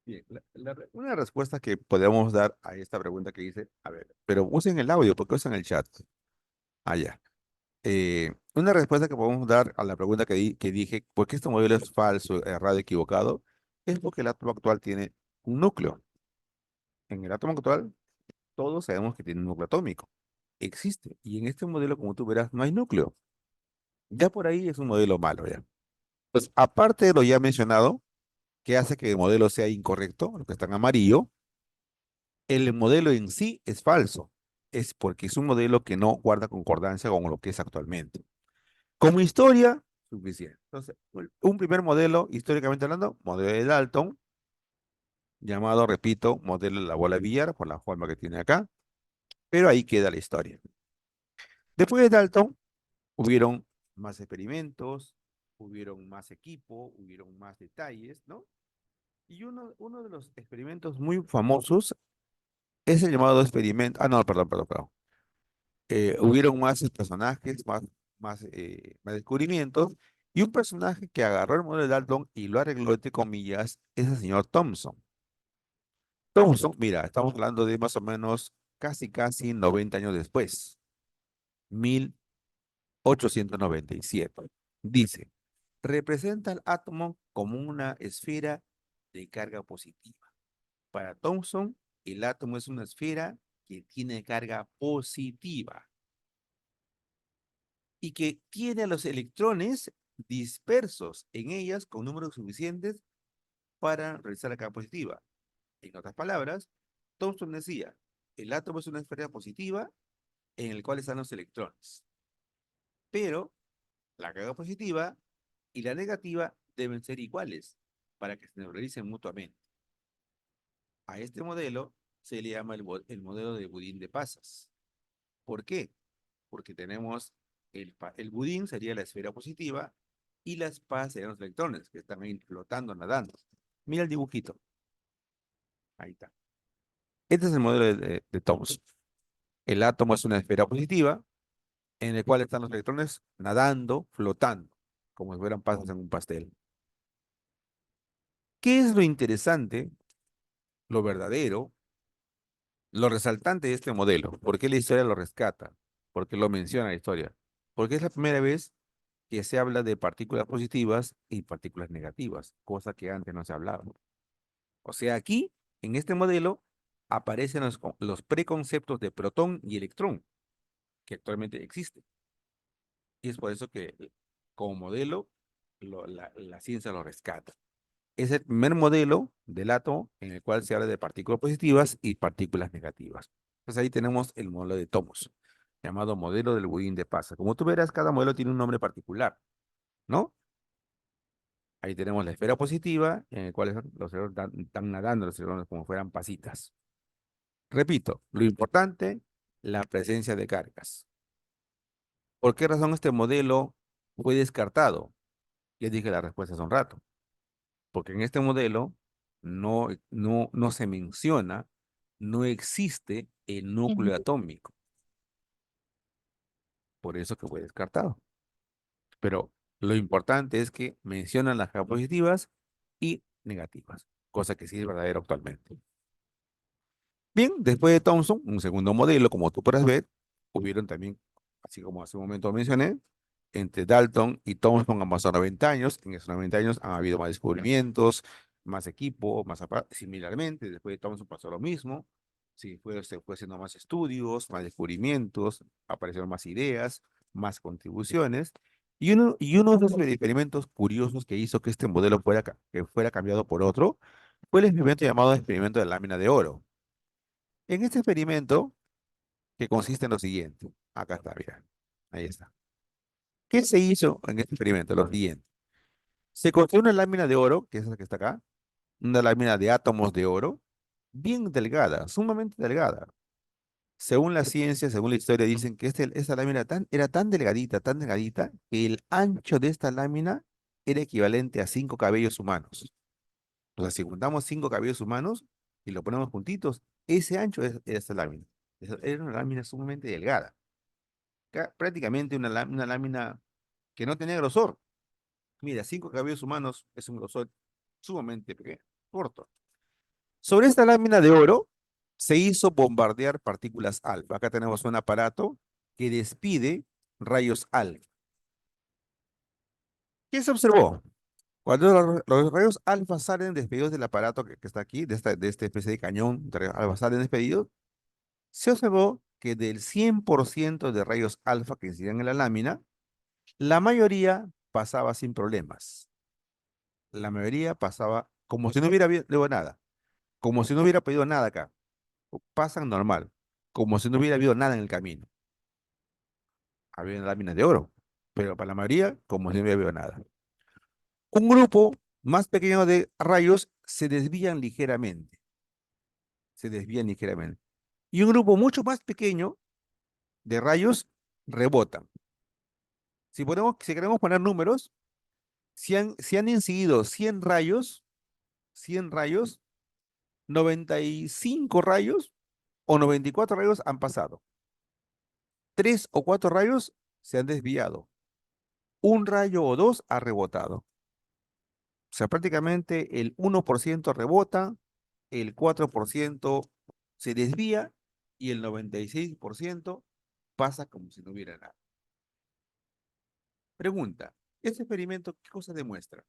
Bien, una respuesta que podemos dar a esta pregunta que dice, a ver, pero usen el audio, porque usan el chat. Allá. Una respuesta que podemos dar a la pregunta que dije, ¿por qué este modelo es falso, errado, equivocado? Es porque el átomo actual tiene un núcleo. En el átomo actual, todos sabemos que tiene un núcleo atómico. Existe. Y en este modelo, como tú verás, no hay núcleo. Ya por ahí es un modelo malo, ya. Pues aparte de lo ya mencionado, que hace que el modelo sea incorrecto, lo que está en amarillo, el modelo en sí es falso. Es porque es un modelo que no guarda concordancia con lo que es actualmente. Como historia, suficiente. Entonces, un primer modelo, históricamente hablando, modelo de Dalton, llamado, repito, modelo de la bola de billar, por la forma que tiene acá, pero ahí queda la historia. Después de Dalton, hubieron más experimentos, hubieron más equipo, hubieron más detalles, ¿no? Y uno de los experimentos muy famosos es el llamado experimento, no, perdón. Hubieron más personajes, más descubrimientos, y un personaje que agarró el modelo de Dalton y lo arregló, entre comillas, es el señor Thomson. Thomson, mira, estamos hablando de más o menos casi 90 años después, 1897. Dice, representa al átomo como una esfera de carga positiva. Para Thomson, el átomo es una esfera que tiene carga positiva y que tiene a los electrones dispersos en ellas con números suficientes para realizar la carga positiva. En otras palabras, Thomson decía, el átomo es una esfera positiva en el cual están los electrones. Pero la carga positiva y la negativa deben ser iguales para que se neutralicen mutuamente. A este modelo se le llama el modelo de budín de pasas. ¿Por qué? Porque tenemos el budín sería la esfera positiva y las pasas serían los electrones que están ahí flotando, nadando. Mira el dibujito. Ahí está. Este es el modelo de Thomson. El átomo es una esfera positiva en el cual están los electrones nadando, flotando, como si fueran pasas en un pastel. ¿Qué es lo interesante, lo verdadero, lo resaltante de este modelo? ¿Por qué la historia lo rescata? ¿Por qué lo menciona la historia? Porque es la primera vez que se habla de partículas positivas y partículas negativas, cosa que antes no se hablaba. O sea, aquí, en este modelo, aparecen los preconceptos de protón y electrón, que actualmente existen. Y es por eso que, como modelo, la ciencia lo rescata. Es el primer modelo del átomo en el cual se habla de partículas positivas y partículas negativas. Entonces ahí tenemos el modelo de Thomson, llamado modelo del budín de pasa. Como tú verás, cada modelo tiene un nombre particular, ¿no? Ahí tenemos la esfera positiva, en el cual los electrones están nadando los electrones como fueran pasitas. Repito, lo importante, la presencia de cargas. ¿Por qué razón este modelo fue descartado? Ya dije la respuesta hace un rato. Porque en este modelo no se menciona, no existe el núcleo Ujú. atómico. Por eso que fue descartado. Pero lo importante es que mencionan las cargas positivas y negativas, cosa que sí es verdadero actualmente. Bien, después de Thomson, un segundo modelo, como tú podrás ver, hubieron también, así como hace un momento mencioné, entre Dalton y Thomson han pasado 90 años. En esos 90 años han habido más descubrimientos, más equipo, similarmente. Después de Thomson pasó lo mismo. Sí, se fue haciendo más estudios, más descubrimientos, aparecieron más ideas, más contribuciones. Y uno de esos experimentos curiosos que hizo que este modelo que fuera cambiado por otro fue el experimento llamado experimento de la lámina de oro. En este experimento, que consiste en lo siguiente, acá está, mira, ahí está. ¿Qué se hizo en este experimento? Lo siguiente. Se construyó una lámina de oro, que es la que está acá, una lámina de átomos de oro, bien delgada, sumamente delgada. Según la ciencia, según la historia, dicen que esta lámina era tan delgadita, que el ancho de esta lámina era equivalente a 5 cabellos humanos. O sea, si juntamos 5 cabellos humanos y lo ponemos juntitos, ese ancho es esta lámina. Era una lámina sumamente delgada. Prácticamente una lámina que no tenía grosor. Mira, 5 cabellos humanos es un grosor sumamente pequeño, corto. Sobre esta lámina de oro se hizo bombardear partículas alfa. Acá tenemos un aparato que despide rayos alfa. ¿Qué se observó? Cuando los rayos alfa salen despedidos del aparato que está aquí, de esta especie de cañón de rayos alfa salen despedidos, se observó que del 100% de rayos alfa que incidían en la lámina, la mayoría pasaba sin problemas. La mayoría pasaba como si no hubiera habido nada, como si no hubiera pedido nada acá. Pasan normal, como si no hubiera habido nada en el camino. Había láminas de oro, pero para la mayoría, como si no hubiera habido nada. Un grupo más pequeño de rayos se desvían ligeramente. Y un grupo mucho más pequeño de rayos rebotan. Si queremos poner números, si han incidido 100 rayos, 95 rayos o 94 rayos han pasado. 3 o 4 rayos se han desviado. Un rayo o dos ha rebotado. O sea, prácticamente el 1% rebota, el 4% se desvía y el 96% pasa como si no hubiera nada. Pregunta, ¿este experimento qué cosa demuestra?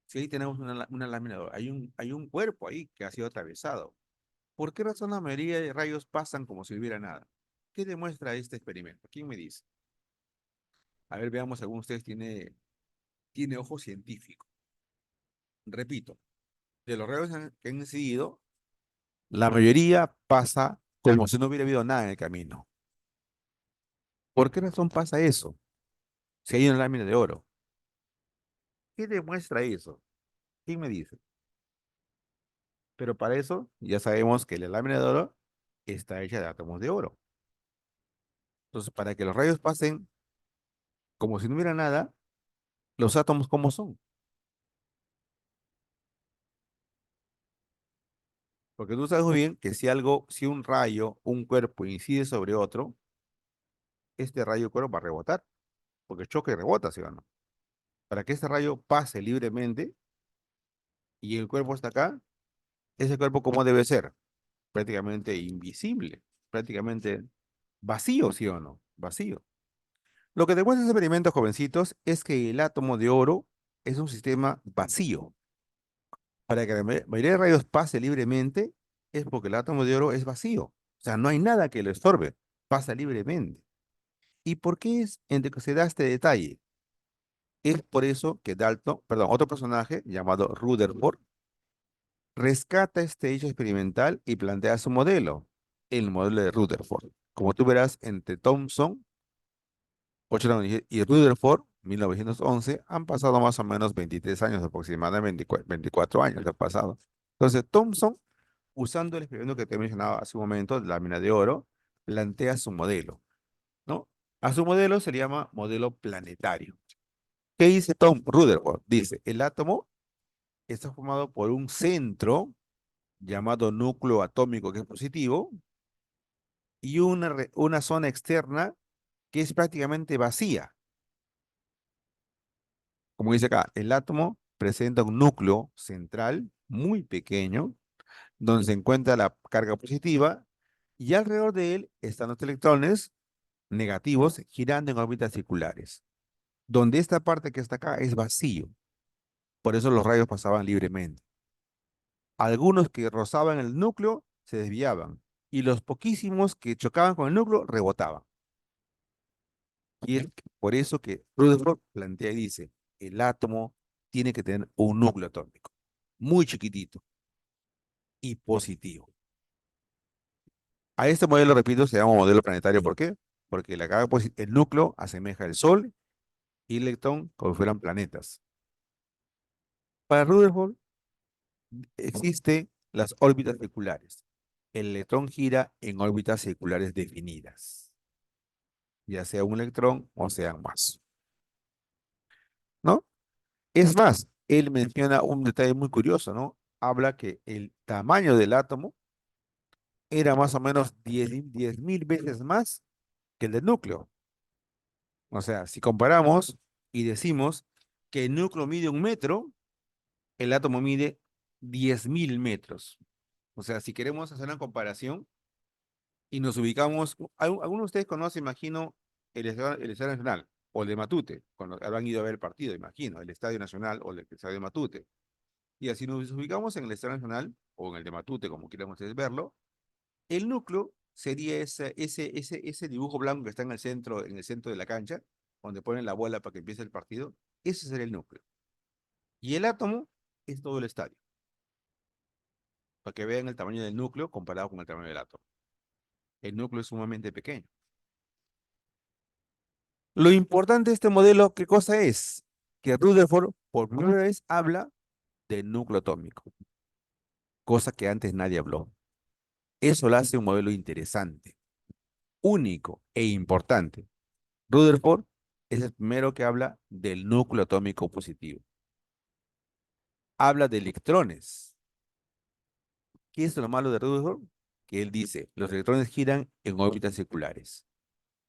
Si ahí tenemos una lámina de oro, hay un cuerpo ahí que ha sido atravesado. ¿Por qué razón la mayoría de rayos pasan como si hubiera nada? ¿Qué demuestra este experimento? ¿Quién me dice? A ver, veamos si alguno de ustedes tiene ojo científico. Repito, de los rayos que han incidido, La mayoría pasa como si no hubiera habido nada en el camino. ¿Por qué razón pasa eso? Si hay una lámina de oro. ¿Qué demuestra eso? ¿Quién me dice? Pero para eso ya sabemos que la lámina de oro está hecha de átomos de oro. Entonces, para que los rayos pasen como si no hubiera nada, los átomos ¿cómo son? Porque tú sabes muy bien que si un rayo, un cuerpo incide sobre otro, este rayo cuerpo va a rebotar, porque choca y rebota, ¿sí o no? Para que este rayo pase libremente y el cuerpo está acá, ese cuerpo ¿cómo debe ser? Prácticamente invisible, prácticamente vacío, ¿sí o no? Vacío. Lo que demuestra este experimento, jovencitos, es que el átomo de oro es un sistema vacío. Para que la mayoría de rayos pase libremente, es porque el átomo de oro es vacío. O sea, no hay nada que lo estorbe, pasa libremente. ¿Y por qué se da este detalle? Es por eso que Dalton, perdón, otro personaje llamado Rutherford, rescata este hecho experimental y plantea su modelo, el modelo de Rutherford. Como tú verás, entre Thomson 897 y Rutherford, 1911, han pasado más o menos 23 años, aproximadamente 24 años han pasado. Entonces, Thomson, usando el experimento que te mencionaba hace un momento, de lámina de oro, plantea su modelo, ¿no? A su modelo se le llama modelo planetario. ¿Qué dice Tom Rutherford? Dice, el átomo está formado por un centro llamado núcleo atómico, que es positivo, y una zona externa que es prácticamente vacía. Como dice acá, el átomo presenta un núcleo central muy pequeño, donde se encuentra la carga positiva, y alrededor de él están los electrones negativos girando en órbitas circulares, donde esta parte que está acá es vacío. Por eso los rayos pasaban libremente. Algunos que rozaban el núcleo se desviaban, y los poquísimos que chocaban con el núcleo rebotaban. Y es por eso que Rutherford plantea y dice, el átomo tiene que tener un núcleo atómico, muy chiquitito y positivo. A este modelo, repito, se llama modelo planetario. ¿Por qué? Porque el núcleo asemeja al Sol y el electrón como si fueran planetas. Para Rutherford existen las órbitas circulares. El electrón gira en órbitas circulares definidas, ya sea un electrón o sean más, ¿no? Es más, él menciona un detalle muy curioso, ¿no? Habla que el tamaño del átomo era más o menos 10.000 veces más que el del núcleo. O sea, si comparamos y decimos que el núcleo mide 1 metro, el átomo mide 10.000 metros. O sea, si queremos hacer una comparación y nos ubicamos, algunos de ustedes conocen, imagino, el Estadio Nacional o el de Matute, cuando habrán ido a ver el partido, imagino, el Estadio Nacional o el Estadio de Matute. Y así nos ubicamos en el Estadio Nacional o en el de Matute, como quieran ustedes verlo, el núcleo sería ese dibujo blanco que está en el centro de la cancha, donde ponen la bola para que empiece el partido. Ese sería el núcleo. Y el átomo es todo el estadio, para que vean el tamaño del núcleo comparado con el tamaño del átomo. El núcleo es sumamente pequeño. Lo importante de este modelo, ¿qué cosa es? Que Rutherford por primera vez habla del núcleo atómico, cosa que antes nadie habló. Eso lo hace un modelo interesante, único e importante. Rutherford es el primero que habla del núcleo atómico positivo. Habla de electrones. ¿Qué es lo malo de Rutherford? Que él dice, los electrones giran en órbitas circulares.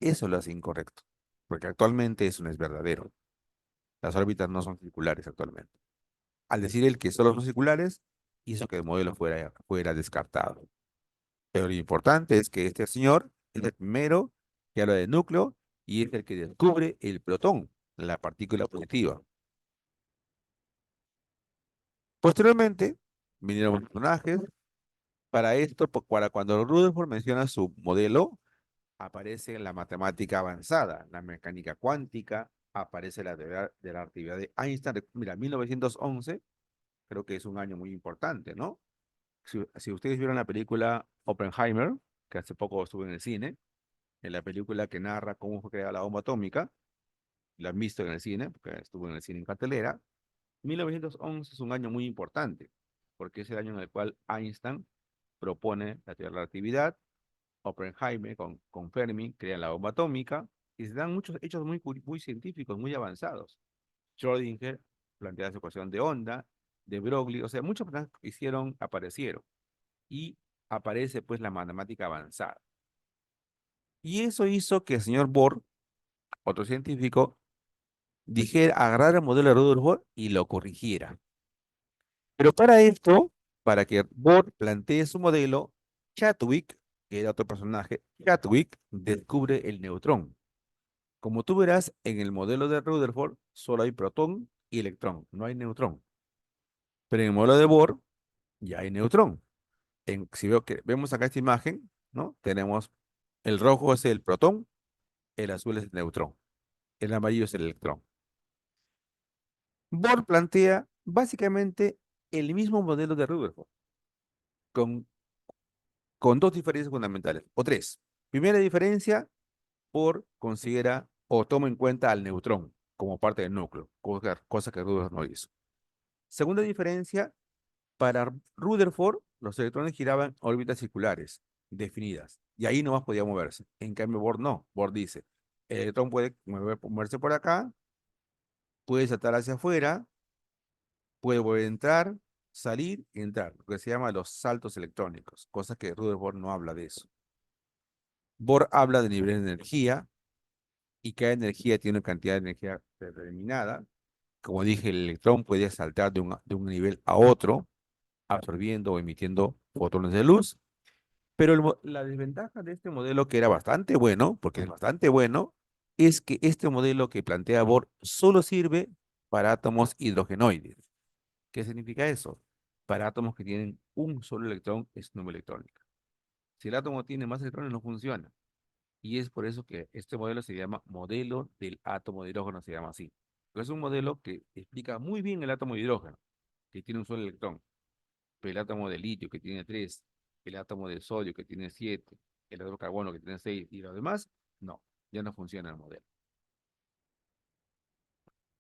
Eso lo hace incorrecto, porque actualmente eso no es verdadero. Las órbitas no son circulares actualmente. Al decir él que solo son circulares, hizo que el modelo fuera descartado. Pero lo importante es que este señor es el primero que habla de núcleo y es el que descubre el protón, la partícula positiva. Posteriormente, vinieron los personajes. Para esto, para cuando Rutherford menciona su modelo, aparece la matemática avanzada, la mecánica cuántica, aparece la de la actividad de Einstein. Mira, 1911 creo que es un año muy importante, ¿no? si ustedes vieron la película Oppenheimer, que hace poco estuvo en el cine, en la película que narra cómo fue creada la bomba atómica, la han visto en el cine, porque estuvo en el cine en cartelera. 1911 es un año muy importante, porque es el año en el cual Einstein propone la teoría de la relatividad, Oppenheimer con Fermi crean la bomba atómica, y se dan muchos hechos muy científicos, muy avanzados. Schrödinger plantea su ecuación de onda, de Broglie, o sea, muchos personas aparecieron, y aparece pues la matemática avanzada. Y eso hizo que el señor Bohr, otro científico, dijera, agarrara el modelo de Rutherford y lo corrigiera. Pero para esto, para que Bohr plantee su modelo, Chadwick, que era otro personaje, Chadwick descubre el neutrón. Como tú verás, en el modelo de Rutherford solo hay protón y electrón, no hay neutrón. Pero en el modelo de Bohr ya hay neutrón. Si veo que vemos acá esta imagen, ¿no? Tenemos el rojo es el protón, el azul es el neutrón, el amarillo es el electrón. Bohr plantea básicamente el mismo modelo de Rutherford, con, con dos diferencias fundamentales, o tres. Primera diferencia, Bohr considera o toma en cuenta al neutrón como parte del núcleo, cosa que Rutherford no hizo. Segunda diferencia, para Rutherford, los electrones giraban en órbitas circulares definidas, y ahí nomás podía moverse. En cambio, Bohr no. Bohr dice, el electrón puede moverse por acá, puede saltar hacia afuera, puede volver a entrar, salir y entrar, lo que se llama los saltos electrónicos, cosa que Rutherford no habla de eso. Bohr habla de nivel de energía, y cada energía tiene una cantidad de energía determinada. Como dije, el electrón puede saltar de un nivel a otro, absorbiendo o emitiendo fotones de luz. Pero la desventaja de este modelo, que era bastante bueno, porque es bastante bueno, es que este modelo que plantea Bohr solo sirve para átomos hidrogenoides. ¿Qué significa eso? Para átomos que tienen un solo electrón es nube electrónica. Si el átomo tiene más electrones, no funciona. Y es por eso que este modelo se llama modelo del átomo de hidrógeno, se llama así. Pero es un modelo que explica muy bien el átomo de hidrógeno, que tiene un solo electrón. Pero el átomo de litio, que tiene tres, el átomo de sodio, que tiene siete, el átomo de carbono, que tiene seis, y los demás, no, ya no funciona el modelo.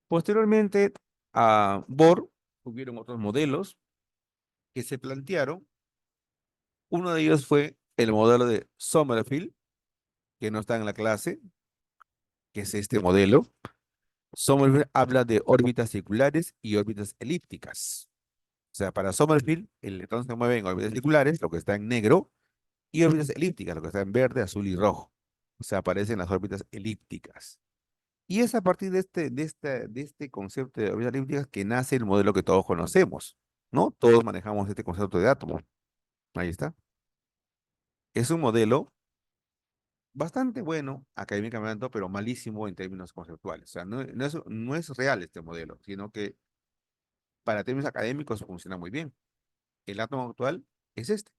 Posteriormente a Bohr, hubieron otros modelos que se plantearon. Uno de ellos fue el modelo de Sommerfeld, que no está en la clase, que es este modelo. Sommerfeld habla de órbitas circulares y órbitas elípticas. O sea, para Sommerfeld, el electrón se mueve en órbitas circulares, lo que está en negro, y órbitas elípticas, lo que está en verde, azul y rojo. O sea, aparecen las órbitas elípticas. Y es a partir de este concepto de órbitas elípticas que nace el modelo que todos conocemos, ¿no? Todos manejamos este concepto de átomo. Ahí está. Es un modelo bastante bueno académicamente, pero malísimo en términos conceptuales. O sea, no es real este modelo, sino que para términos académicos funciona muy bien. El átomo actual es este.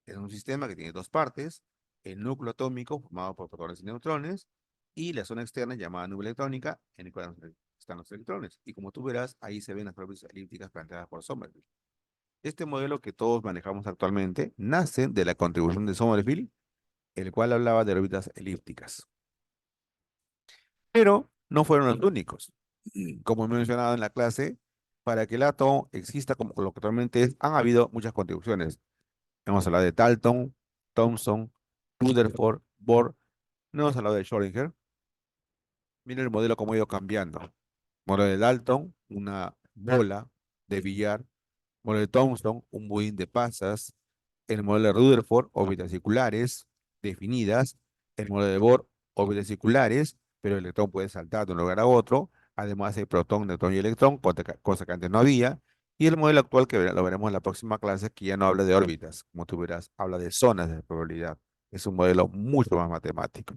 Es un sistema que tiene dos partes: el núcleo atómico formado por protones y neutrones, y la zona externa llamada nube electrónica, en la cual están los electrones. Y como tú verás, ahí se ven las órbitas elípticas planteadas por Sommerfeld. Este modelo que todos manejamos actualmente nace de la contribución de Sommerfeld, el cual hablaba de órbitas elípticas. Pero no fueron los únicos. Como he mencionado en la clase, para que el átomo exista como lo que actualmente es, han habido muchas contribuciones. Hemos hablado de Dalton, Thomson, Rutherford, Bohr. No hemos hablado de Schrödinger. Miren el modelo cómo ha ido cambiando. Modelo de Dalton, una bola de billar. Modelo de Thomson, un budín de pasas. El modelo de Rutherford, órbitas circulares definidas. El modelo de Bohr, órbitas circulares, pero el electrón puede saltar de un lugar a otro. Además hay protón, neutrón y electrón, cosa que antes no había. Y el modelo actual, que lo veremos en la próxima clase, que ya no habla de órbitas, como tú verás, habla de zonas de probabilidad. Es un modelo mucho más matemático.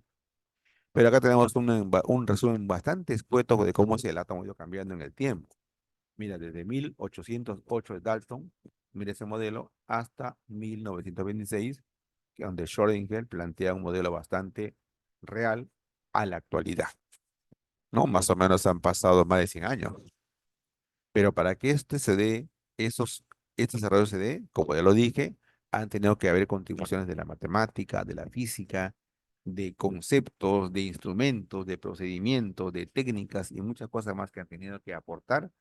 Pero acá tenemos un resumen bastante escueto de cómo el átomo ha ido cambiando en el tiempo. Mira, desde 1808 de Dalton, mira ese modelo, hasta 1926, que donde Schrödinger plantea un modelo bastante real a la actualidad, ¿no? Más o menos han pasado más de 100 años. Pero para que este se dé, esos Este desarrollo se dé, como ya lo dije, han tenido que haber contribuciones de la matemática, de la física, de conceptos, de instrumentos, de procedimientos, de técnicas y muchas cosas más que han tenido que aportar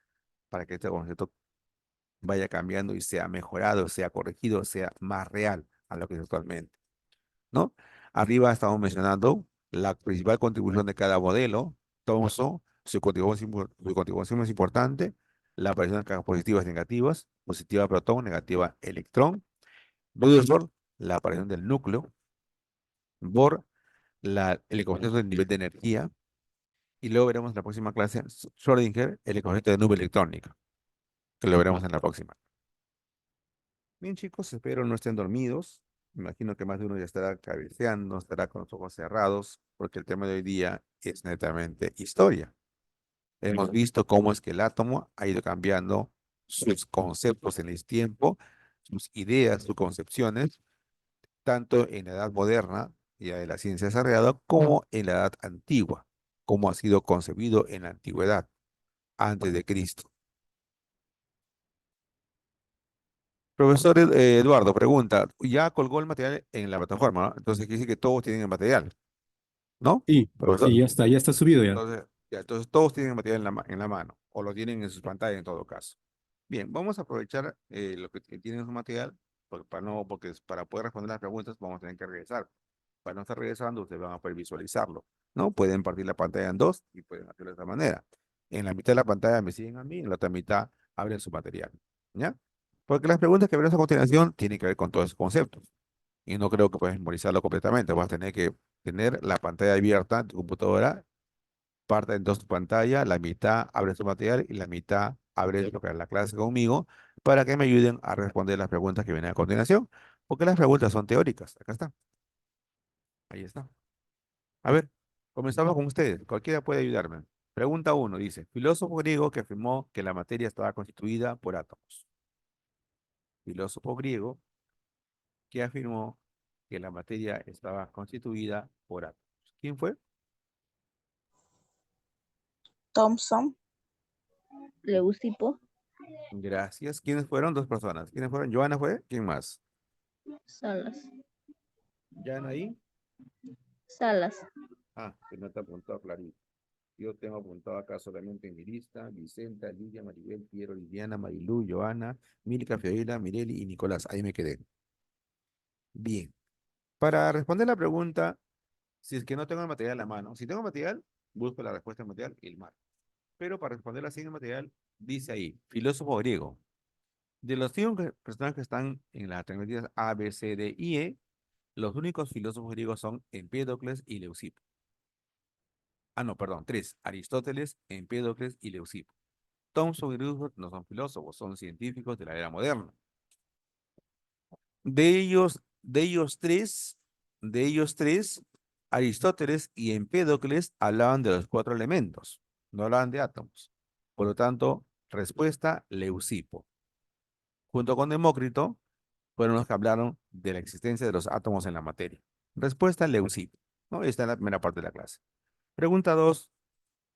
para que este concepto vaya cambiando y sea mejorado, sea corregido, sea más real a lo que es actualmente, ¿no? Arriba estamos mencionando la principal contribución de cada modelo, Thomson, su contribución más importante, la aparición de cargas positivas y negativas, positiva protón, negativa electrón, Rutherford, la aparición del núcleo, Bohr, el concepto del nivel de energía, y luego veremos en la próxima clase Schrödinger, el concepto de nube electrónica, que lo veremos en la próxima. Bien, chicos, espero no estén dormidos. Me imagino que más de uno ya estará cabeceando, estará con los ojos cerrados, porque el tema de hoy día es netamente historia. Hemos visto cómo es que el átomo ha ido cambiando sus conceptos en el tiempo, sus ideas, sus concepciones, tanto en la edad moderna, ya de la ciencia desarrollada, como en la edad antigua, como ha sido concebido en la antigüedad, antes de Cristo. Profesor Eduardo pregunta, ya colgó el material en la plataforma, ¿no? Entonces quiere decir que todos tienen el material, ¿no? Sí, Profesor. sí, ya está subido ya. Entonces todos tienen el material en la mano, o lo tienen en sus pantallas en todo caso. Bien, vamos a aprovechar lo que tienen en su material, porque para poder responder las preguntas vamos a tener que regresar. Para no estar regresando, ustedes van a poder visualizarlo, ¿no? Pueden partir la pantalla en dos y pueden hacerlo de esta manera. En la mitad de la pantalla me siguen a mí, en la otra mitad abren su material, ¿ya? Porque las preguntas que veremos a continuación tienen que ver con todos esos conceptos. Y no creo que puedas memorizarlo completamente. Vas a tener que tener la pantalla abierta en tu computadora, parte en dos tu pantalla, la mitad abre su material y la mitad abre lo que es la clase conmigo para que me ayuden a responder las preguntas que vienen a continuación. Porque las preguntas son teóricas. Acá está. Ahí está. A ver, comenzamos con ustedes. Cualquiera puede ayudarme. Pregunta uno, dice, filósofo griego que afirmó que la materia estaba constituida por átomos. Filósofo griego que afirmó que la materia estaba constituida por átomos. ¿Quién fue? Thompson, Leucipo, Gracias. ¿Quiénes fueron? Dos personas. ¿Quiénes fueron? ¿Joana fue? ¿Quién más? Salas, ¿Joana ahí? Salas, Ah, que no te apuntó clarito. Yo tengo apuntado acá solamente en mi lista, Vicenta, Lidia, Maribel, Piero, Liliana, Marilú, Joana, Milka, Fiorella, Mireli y Nicolás. Ahí me quedé. Bien. Para responder la pregunta, si es que no tengo el material en la mano, si tengo material, busco la respuesta en material y el mar. Pero para responder así en el material, dice ahí, filósofo griego. De los cinco personajes que están en las alternativas A, B, C, D y E, los únicos filósofos griegos son Empédocles y Leucipo. Ah, no, perdón, tres. Aristóteles, Empédocles y Leucipo. Thomson y Rutherford no son filósofos, son científicos de la era moderna. De ellos tres, Aristóteles y Empédocles hablaban de los cuatro elementos, no hablaban de átomos. Por lo tanto, respuesta, Leucipo. Junto con Demócrito, fueron los que hablaron de la existencia de los átomos en la materia. Respuesta, Leucipo. ¿No? Está en la primera parte de la clase. Pregunta 2.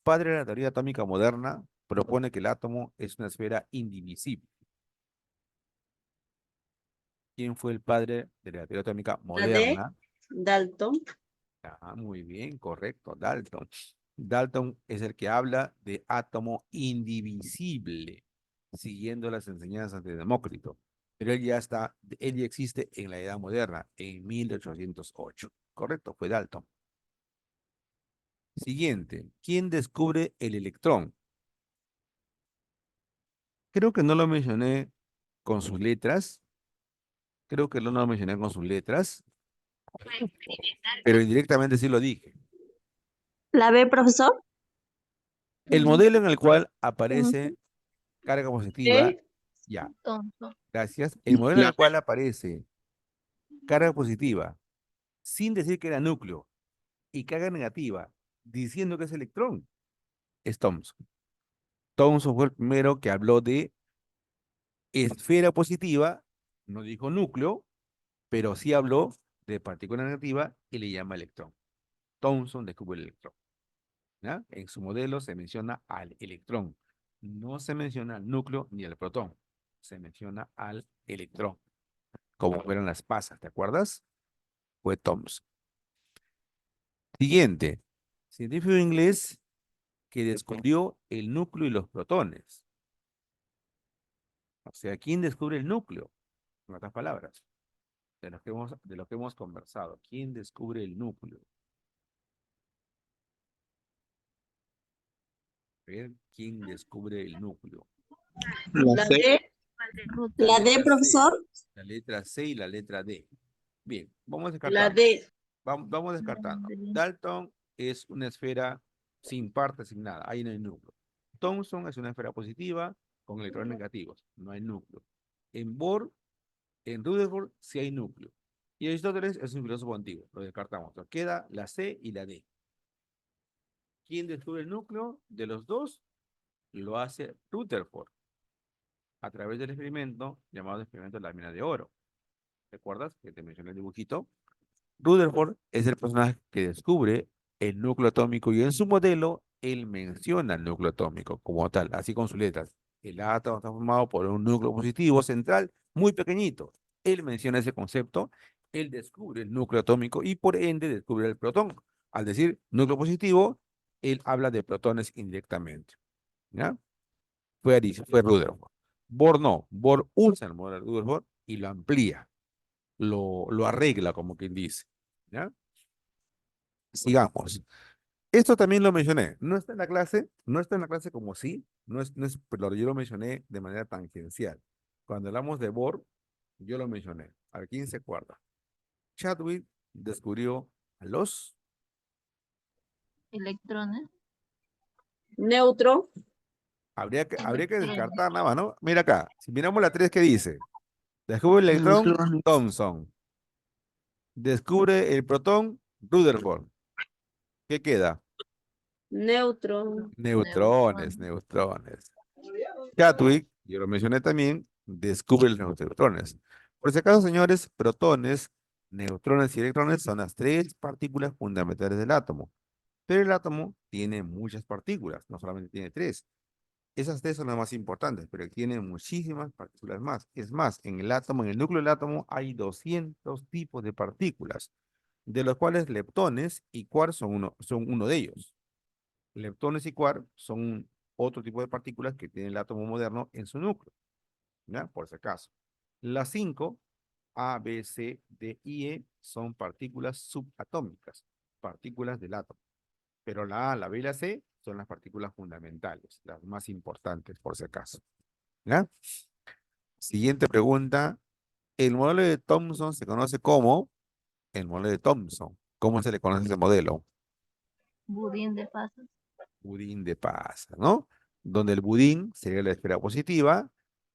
Padre de la teoría atómica moderna, propone que el átomo es una esfera indivisible. ¿Quién fue el padre de la teoría atómica la D, moderna? Dalton, Ah, muy bien, correcto, Dalton. Dalton es el que habla de átomo indivisible, siguiendo las enseñanzas de Demócrito. Pero él ya existe en la edad moderna, en 1808. Correcto, fue Dalton. Siguiente, ¿quién descubre el electrón? Creo que no lo mencioné con sus letras. Creo que no lo mencioné con sus letras, pero indirectamente sí lo dije. la B, profesor, El modelo en el cual Thomson, aparece carga positiva, E, ya, Thomson, gracias. El modelo en la el cual aparece carga positiva, sin decir que era núcleo, y carga negativa, diciendo que es electrón, es Thomson. Thomson fue el primero que habló de esfera positiva, no dijo núcleo, pero sí habló de partícula negativa y le llama electrón. Thomson descubre el electrón. ¿Ya? En su modelo se menciona al electrón, no se menciona al núcleo ni al protón. se menciona al electrón, como fueron las pasas, ¿te acuerdas? Fue Thomson. Siguiente, científico inglés que descubrió el núcleo y los protones. O sea, ¿quién descubre el núcleo? En otras palabras, de lo que hemos conversado. ¿Quién descubre el núcleo? A ver, ¿quién descubre el núcleo? La La C. D. La La D, letra C, profesor. la letra C y la letra D. Bien, vamos La descartando. D. Vamos descartando. Dalton es una esfera sin parte, sin nada. Ahí no hay núcleo. Thomson es una esfera positiva con electrones negativos. No hay núcleo. En Bohr, en Rutherford, sí hay núcleo. Y Aristóteles es un filósofo antiguo. Lo descartamos. Nos queda la C y la D. ¿Quién descubre el núcleo de los dos? Lo hace Rutherford a través del experimento llamado experimento de la mina de oro. ¿Recuerdas que te mencioné el dibujito? Rutherford es el personaje que descubre el núcleo atómico y en su modelo él menciona el núcleo atómico como tal, así con sus letras. El átomo está formado por un núcleo positivo central muy pequeñito. Él menciona ese concepto, él descubre el núcleo atómico y por ende descubre el protón. Al decir núcleo positivo, él habla de protones indirectamente. ¿Ya? Fue Rutherford. Bohr no, Bohr usa el modelo de Rutherford y lo amplía, lo arregla como quien dice. ¿Ya? Sigamos. Esto también lo mencioné. No está en la clase, no está en la clase como sí, pero yo lo mencioné de manera tangencial. Cuando hablamos de Bohr, yo lo mencioné. A ver, ¿quién se acuerda? Chadwick descubrió a los Electrones. Neutro. habría que Electrones. descartar nada más, ¿no? Mira acá, si miramos la 3, ¿qué dice? Descubre el electrón, Thomson. Descubre el protón, Rutherford. ¿Qué queda? Neutro. Neutrones, neutrones. Chadwick, yo lo mencioné también, descubre los neutrones. Por si acaso, señores, protones, neutrones y electrones son las tres partículas fundamentales del átomo. Pero el átomo tiene muchas partículas, no solamente tiene tres. Esas tres son las más importantes, pero tiene muchísimas partículas más. Es más, en el átomo, en el núcleo del átomo, hay 200 tipos de partículas, de los cuales leptones y quarks son uno de ellos. Leptones y quarks son otro tipo de partículas que tiene el átomo moderno en su núcleo, ¿ya? Por si acaso. Las 5, A, B, C, D y E, son partículas subatómicas, partículas del átomo. Pero la A, la B y la C son las partículas fundamentales, las más importantes, por si acaso. ¿Ya? Siguiente pregunta. El modelo de Thomson se conoce como el modelo de Thomson. ¿Cómo se le conoce ese modelo? Budín de pasas. Budín de pasas, ¿no? Donde el budín sería la esfera positiva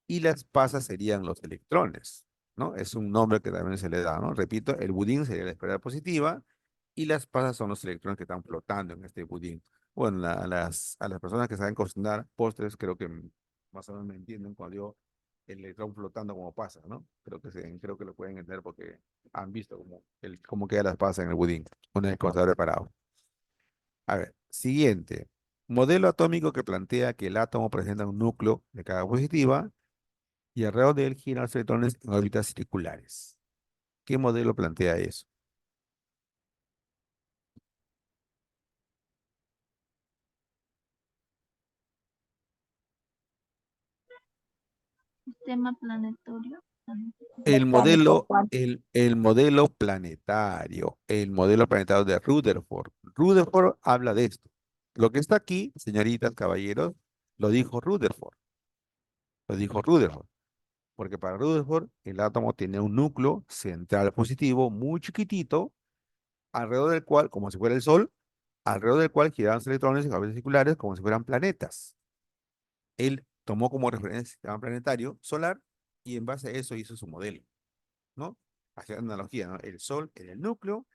y las pasas serían los electrones, ¿no? Es un nombre que también se le da, ¿no? Repito, el budín sería la esfera positiva y las pasas son los electrones que están flotando en este budín. Bueno, a las personas que saben cocinar postres, creo que más o menos me entienden cuando digo el electrón flotando como pasa, ¿no? Creo que lo pueden entender porque han visto cómo quedan las pasas en el budín, una vez que está preparado. A ver, siguiente. Modelo atómico que plantea que el átomo presenta un núcleo de carga positiva y alrededor de él giran los electrones en órbitas circulares. ¿Qué modelo plantea eso? Sistema planetario. El Mecánico modelo, cuántico. el modelo planetario de Rutherford. Rutherford habla de esto. Lo que está aquí, señoritas, caballeros, lo dijo Rutherford. Lo dijo Rutherford. Porque para Rutherford el átomo tiene un núcleo central positivo muy chiquitito alrededor del cual, como si fuera el Sol, alrededor del cual giraban los electrones en órbitas circulares como si fueran planetas. Él tomó como referencia el sistema planetario solar y en base a eso hizo su modelo, ¿no? Hacía una analogía, ¿no? El Sol era el núcleo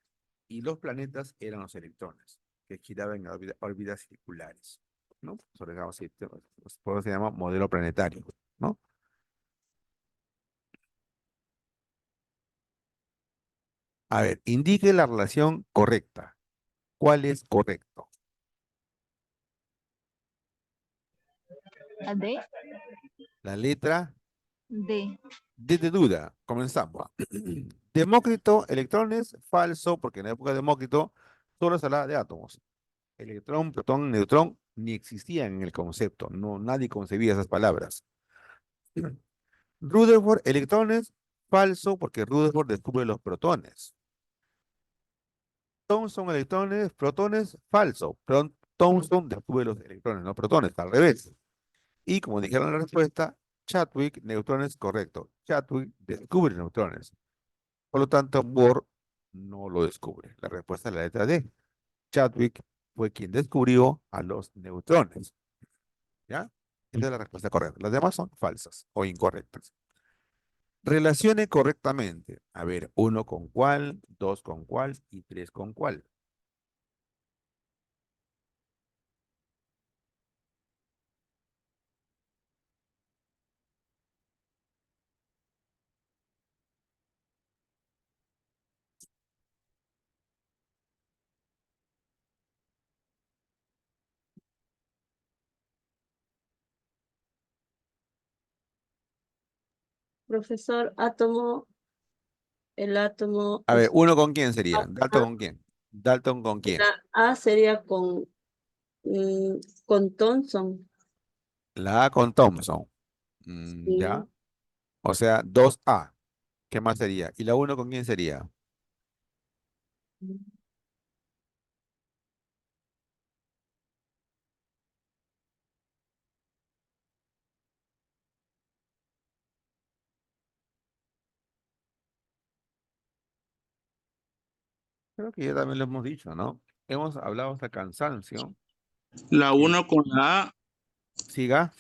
y los planetas eran los electrones que giraban en órbitas circulares, ¿no? Por eso se llama modelo planetario, ¿no? A ver, indique la relación correcta. ¿Cuál es correcto? La D. La letra D. De duda, comenzamos. Demócrito, electrones, falso, porque en la época de Demócrito solo se hablaba de átomos. Electrón, protón, neutrón, ni existían en el concepto. No, nadie concebía esas palabras. Rutherford, electrones, falso, porque Rutherford descubre los protones. Thomson, electrones, protones, falso. Thomson descubre los electrones, no protones, al revés. Y como dijeron en la respuesta, Chadwick, neutrones, correcto. Chadwick descubre neutrones. Por lo tanto, Bohr no lo descubre. La respuesta es la letra D. Chadwick fue quien descubrió a los neutrones. ¿Ya? Esa es la respuesta correcta. Las demás son falsas o incorrectas. Relacione correctamente. A ver, 1 con cuál, 2 con cuál y 3 con cuál. Profesor, átomo, el átomo A ver, es, 1 con quién sería. Dalton con quién. Dalton con quién. la A sería con Thomson. La A con Thomson. ¿Ya? Sí. O sea, 2A. ¿Qué más sería? ¿Y la 1 con quién sería? Creo que ya también lo hemos dicho, ¿no? Hemos hablado hasta cansancio. La Que 1 con la A, siga.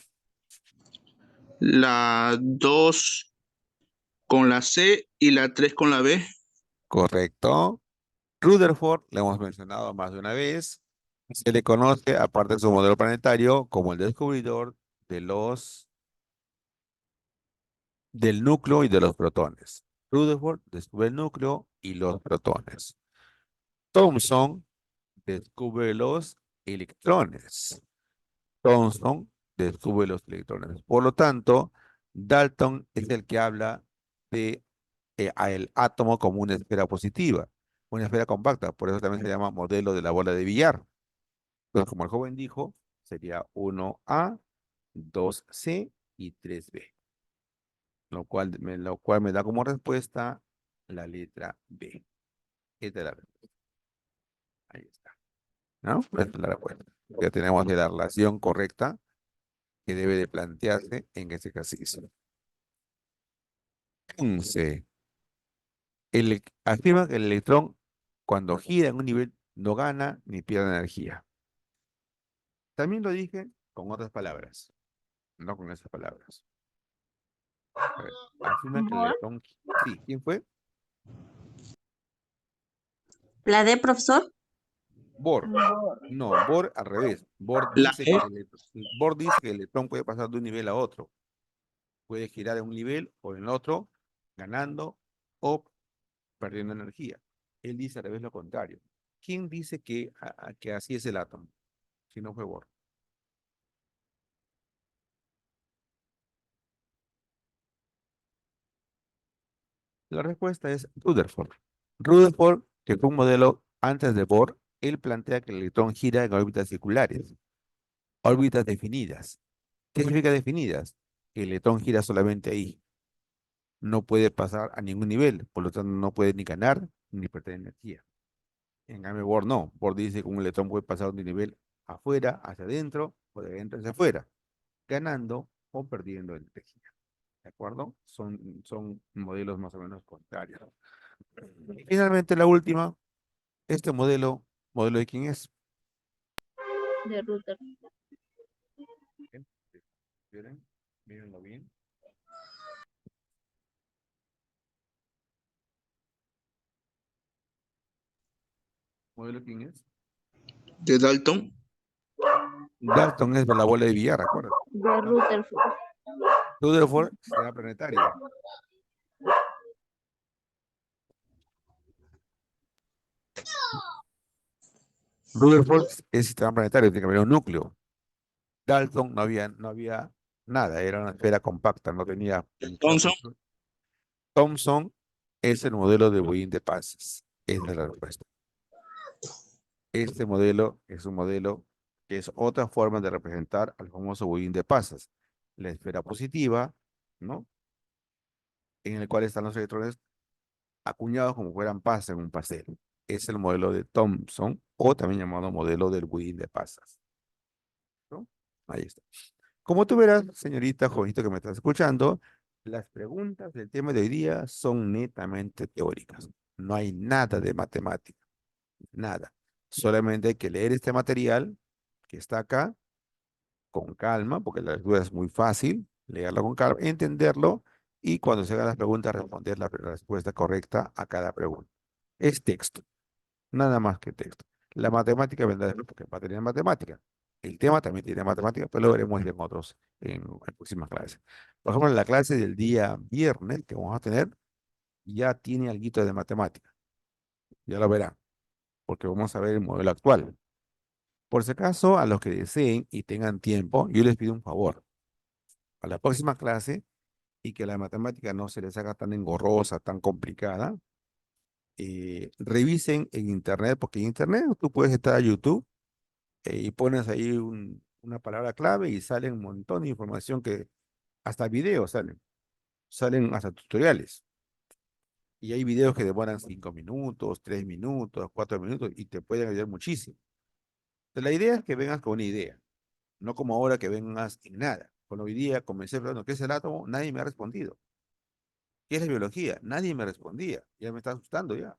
la 2 con la C y la 3 con la B. Correcto. Rutherford, lo hemos mencionado más de una vez. Se le conoce, aparte de su modelo planetario, como el descubridor de del núcleo y de los protones. Rutherford descubre el núcleo y los protones. Thomson descubre los electrones. Thomson descubre los electrones. Por lo tanto, Dalton es el que habla de a el átomo como una esfera positiva, una esfera compacta. Por eso también se llama modelo de la bola de billar. Entonces, como el joven dijo, sería 1A, 2C y 3B, lo cual me da como respuesta la letra B. Esta es la respuesta. Ahí está. ¿No? Esta es la respuesta. Ya tenemos la relación correcta que debe de plantearse en este ejercicio. 11. Afirma que el electrón, cuando gira en un nivel, no gana ni pierde energía. También lo dije con otras palabras, no con esas palabras. A ver, afirma que el Bohr. electrón... Sí, ¿quién fue? ¿La D, profesor? Bohr. Bohr. No, Bohr al revés. La E, Bohr dice que el electrón puede pasar de un nivel a otro. Puede girar en un nivel o en otro, ganando o perdiendo energía. Él dice al revés lo contrario. ¿Quién dice que así es el átomo? Si no fue Bohr. La respuesta es Rutherford. Rutherford, que fue un modelo antes de Bohr, él plantea que el electrón gira en órbitas circulares, órbitas definidas. ¿Qué significa definidas? Que el electrón gira solamente ahí. No puede pasar a ningún nivel, por lo tanto no puede ni ganar ni perder energía. En cambio, Bohr no. Bohr dice que un electrón puede pasar de un nivel afuera hacia adentro o de adentro hacia afuera, ganando o perdiendo energía. ¿De acuerdo? Son modelos más o menos contrarios. Y finalmente, la última, este ¿modelo de quién es? De Rutherford. Bien, ¿Miren? Mírenlo bien. ¿Modelo de quién es? de Dalton. Dalton es de la bola de billar, acuérdate. De Rutherford. Rutherford, sistema planetario. Rutherford es sistema planetario, tiene que haber un núcleo. Dalton no había Nada, era una esfera compacta, no tenía. Thomson. Thomson es el modelo de Budín de Pasas. Esa es la respuesta. Este modelo es un modelo que es otra forma de representar al famoso budín de pasas. La esfera positiva, ¿no? En el cual están los electrones acuñados como fueran pasas en un pastel. Es el modelo de Thomson o también llamado modelo del budín de pasas, ¿no? Ahí está. Como tú verás, señorita, jovencito que me estás escuchando, las preguntas del tema de hoy día son netamente teóricas. No hay nada de matemática, nada. Solamente hay que leer este material que está acá con calma, porque la lectura es muy fácil, leerlo con calma, entenderlo y cuando se hagan las preguntas responder la respuesta correcta a cada pregunta. Es texto, nada más que texto. La matemática vendrá después porque va a tener matemática. El tema también tiene matemática, pero lo veremos en otros, en próximas clases. Por ejemplo, en la clase del día viernes que vamos a tener, ya tiene algo de matemática. Ya lo verán, porque vamos a ver el modelo actual. Por si acaso, a los que deseen y tengan tiempo, yo les pido un favor. A la próxima clase, y que la matemática no se les haga tan engorrosa, tan complicada, revisen en internet, porque en internet tú puedes estar a YouTube y pones ahí una palabra clave y salen un montón de información que hasta videos salen hasta tutoriales. Y hay videos que demoran 5 minutos, 3 minutos, 4 minutos y te pueden ayudar muchísimo. Entonces, la idea es que vengas con una idea, no como ahora que vengas en nada. Con hoy día comencé hablando, ¿qué es el átomo? Nadie me ha respondido. ¿Qué es la biología? Nadie me respondía. Ya me está asustando ya.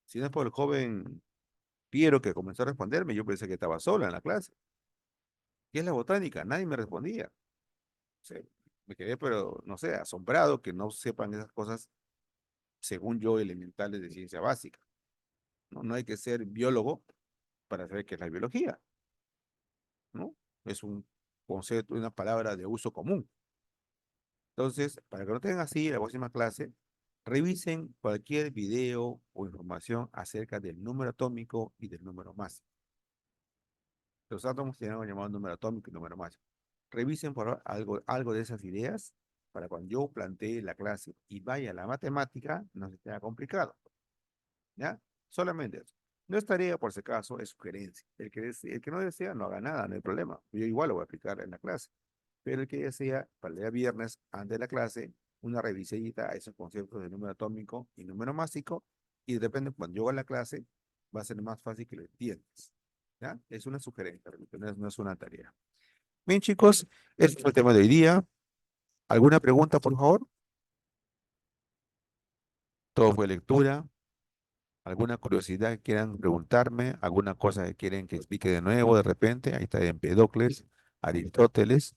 Si no es por el joven Piero que comenzó a responderme, yo pensé que estaba solo en la clase. ¿Qué es la botánica? Nadie me respondía. O sea, me quedé, pero no sé, asombrado que no sepan esas cosas, según yo, elementales de ciencia básica. No, no hay que ser biólogo para saber qué es la biología, ¿no? Es un concepto, una palabra de uso común. Entonces, para que no tengan así la próxima clase, revisen cualquier video o información acerca del número atómico y del número másico. Los átomos tienen algo llamado número atómico y número másico. Revisen por favor algo de esas ideas para cuando yo plantee la clase y vaya a la matemática, no se te haga complicado. ¿Ya? Solamente eso. No es tarea por si acaso, es sugerencia. El que no desea, no haga nada, no hay problema. Yo igual lo voy a aplicar en la clase. Pero el que desea, para el día viernes, antes de la clase, una revisadita a esos conceptos de número atómico y número másico, y depende, cuando yo haga la clase, va a ser más fácil que lo entiendas. ¿Ya? Es una sugerencia, repito, no es una tarea. Bien, chicos, este es el tema de hoy día. ¿Alguna pregunta, por favor? Todo fue lectura. ¿Alguna curiosidad que quieran preguntarme? ¿Alguna cosa que quieren que explique de nuevo de repente? Ahí está Empedocles, Aristóteles.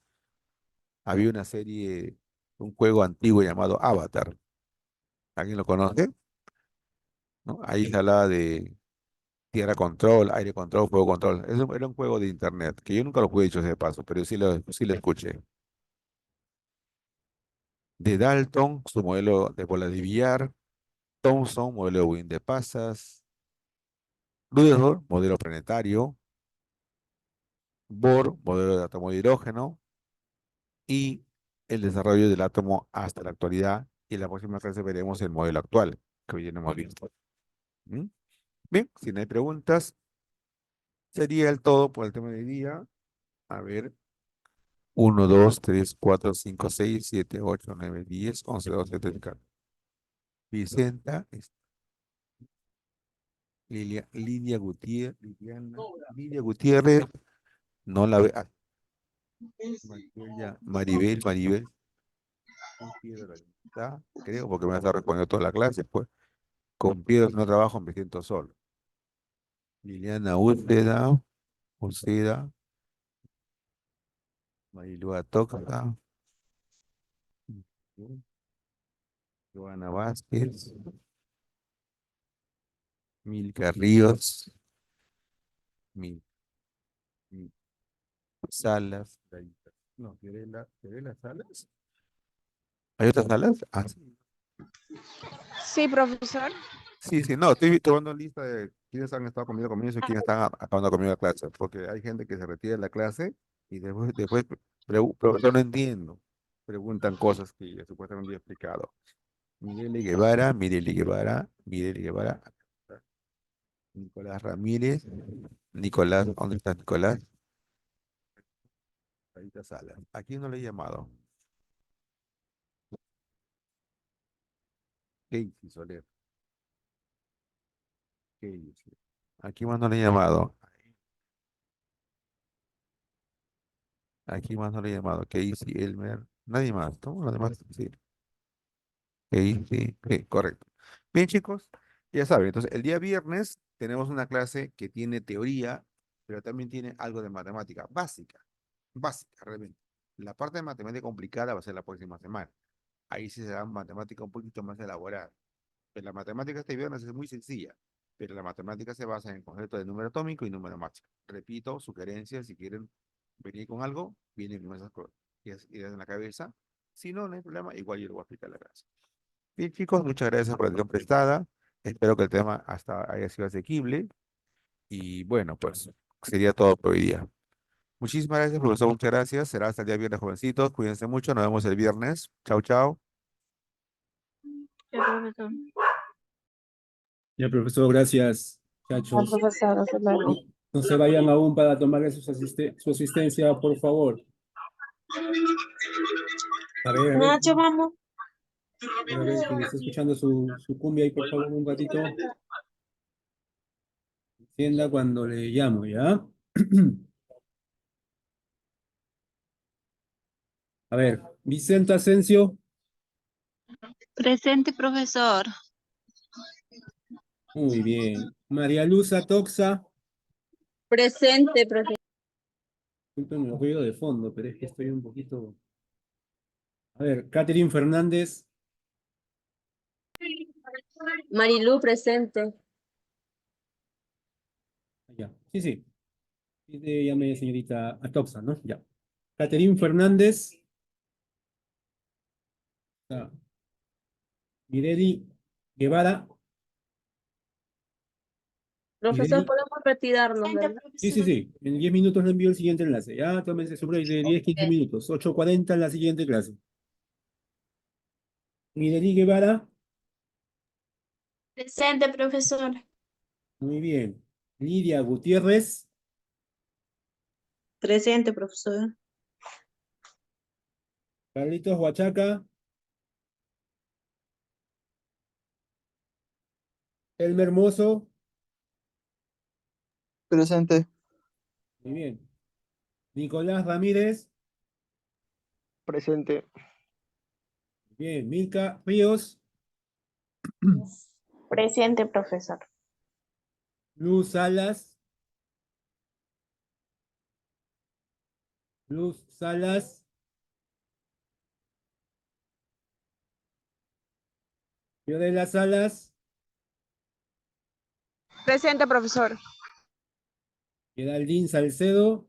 Había una serie, un juego antiguo llamado Avatar. ¿Alguien lo conoce? ¿No? Ahí se hablaba de tierra control, aire control, fuego control. Era un juego de internet, que yo nunca lo pude dicho ese paso, pero sí lo escuché. De Dalton, su modelo de bola de billar. Thomson, modelo de Wien de pasas. Rutherford, modelo planetario. Bohr, modelo de átomo de hidrógeno. Y el desarrollo del átomo hasta la actualidad. Y en la próxima clase veremos el modelo actual, que hoy ya no hemos visto. ¿Mm? Bien, si no hay preguntas, sería el todo por el tema de hoy día. A ver, 1, 2, 3, 4, 5, 6, 7, 8, 9, 10, 11, 12, 13, 14. Vicenta, Lidia Gutiérrez, no la ve. Maribel, con piedra, ¿está? Creo, porque me está respondiendo toda la clase, pues. Con piedras no trabajo, me siento solo. Liliana Úceda, Marilúa Toca, Joana Vázquez, Milka Ríos, Mil, Mil- Salas, no, Fiorella Salas. ¿Hay otras salas? Ah, sí. Sí, profesor. Sí, sí, no, estoy tomando lista de quiénes han estado conmigo al comienzo y quiénes están acabando conmigo la clase, porque hay gente que se retira de la clase y después Profesor, no entiendo. Preguntan cosas que ya supuestamente he explicado. Mirele Guevara, Mirele Guevara, Mirele Guevara. Nicolás Ramírez. Nicolás, ¿dónde está Nicolás? Ahorita Salas. ¿A quién no le he llamado? Casey Soler. Casey. ¿A quién más no le he llamado? ¿A quién más no le he llamado? Casey, Elmer. Nadie más. ¿No? Los demás, sí. Casey. Sí, correcto. Bien, chicos. Ya saben, entonces el día viernes tenemos una clase que tiene teoría, pero también tiene algo de matemática básica. Básica, realmente. La parte de matemática complicada va a ser la próxima semana. Ahí sí será matemática un poquito más elaborada. Pero la matemática este viernes es muy sencilla, pero la matemática se basa en el concepto de número atómico y número máximo. Repito, sugerencias, si quieren venir con algo, vienen con esas cosas. Ideas en la cabeza. Si no, no hay problema, igual yo lo voy a explicar en la clase. Bien, chicos, muchas gracias por la atención prestada. Espero que el tema hasta haya sido asequible. Y bueno, pues sería todo por hoy día. Muchísimas gracias, profesor. Muchas gracias. Será hasta el día viernes, jovencitos. Cuídense mucho. Nos vemos el viernes. Chao, chao. Ya, profesor. Ya, profesor, gracias, Ah, muchachos. profesor, hasta luego. No se vayan aún para tomar su asistencia, por favor. A ver, Nacho, vamos. a ver, quien está escuchando su cumbia ahí, por favor, un ratito. Encienda cuando le llamo, ¿ya? A ver, Vicente Asensio, Presente, profesor. muy bien. María Luz Atoxa, Presente, profesor. disculpen el ruido de fondo, pero es que estoy un poquito. A ver, Catherine Fernández, Marilú, presente. ya, sí, sí. Llame señorita Atoxa, ¿no? Ya. Catherine Fernández, ah, Mireli Guevara, Profesor, Mireli. podemos retirarnos, ¿verdad? Sí, sí, sí. En 10 minutos le envío el siguiente enlace. Ya, tómense su break de 10, 15 minutos. 8:40 en la siguiente clase. Mireli Guevara, Presente, profesor. muy bien. Lidia Gutiérrez, Presente, profesor. Carlitos Huachaca, Elmer Hermoso, Presente. muy bien. Nicolás Ramírez, Presente. muy bien. Milka Ríos, Presente, profesor. Luz Salas, Luz Salas, Fiorella Salas, Presente, profesor. Geraldine Salcedo,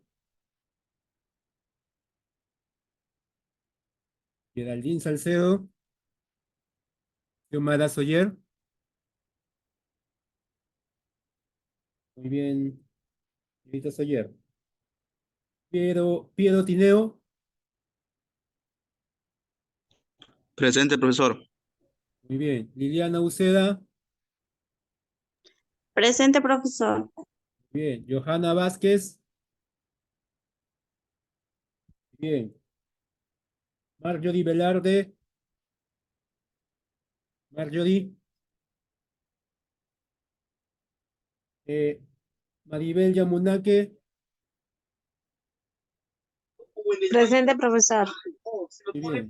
Geraldine Salcedo, Xiomara Soyer, muy bien. Señorita Soyer. Piero Tineo, Presente, profesor. muy bien. Liliana Uceda, Presente, profesor. muy bien. Johanna Vázquez, muy bien. Marjorie Velarde, Marjorie, Maribel Yamunaque, Presente, profesor. muy bien.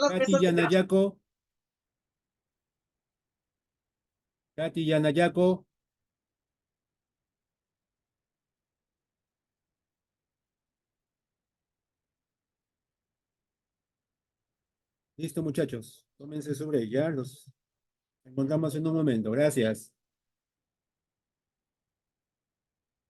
Katy Yanayaco, Katy Yanayaco, listo muchachos, tómense sobre ya, nos encontramos en un momento, gracias.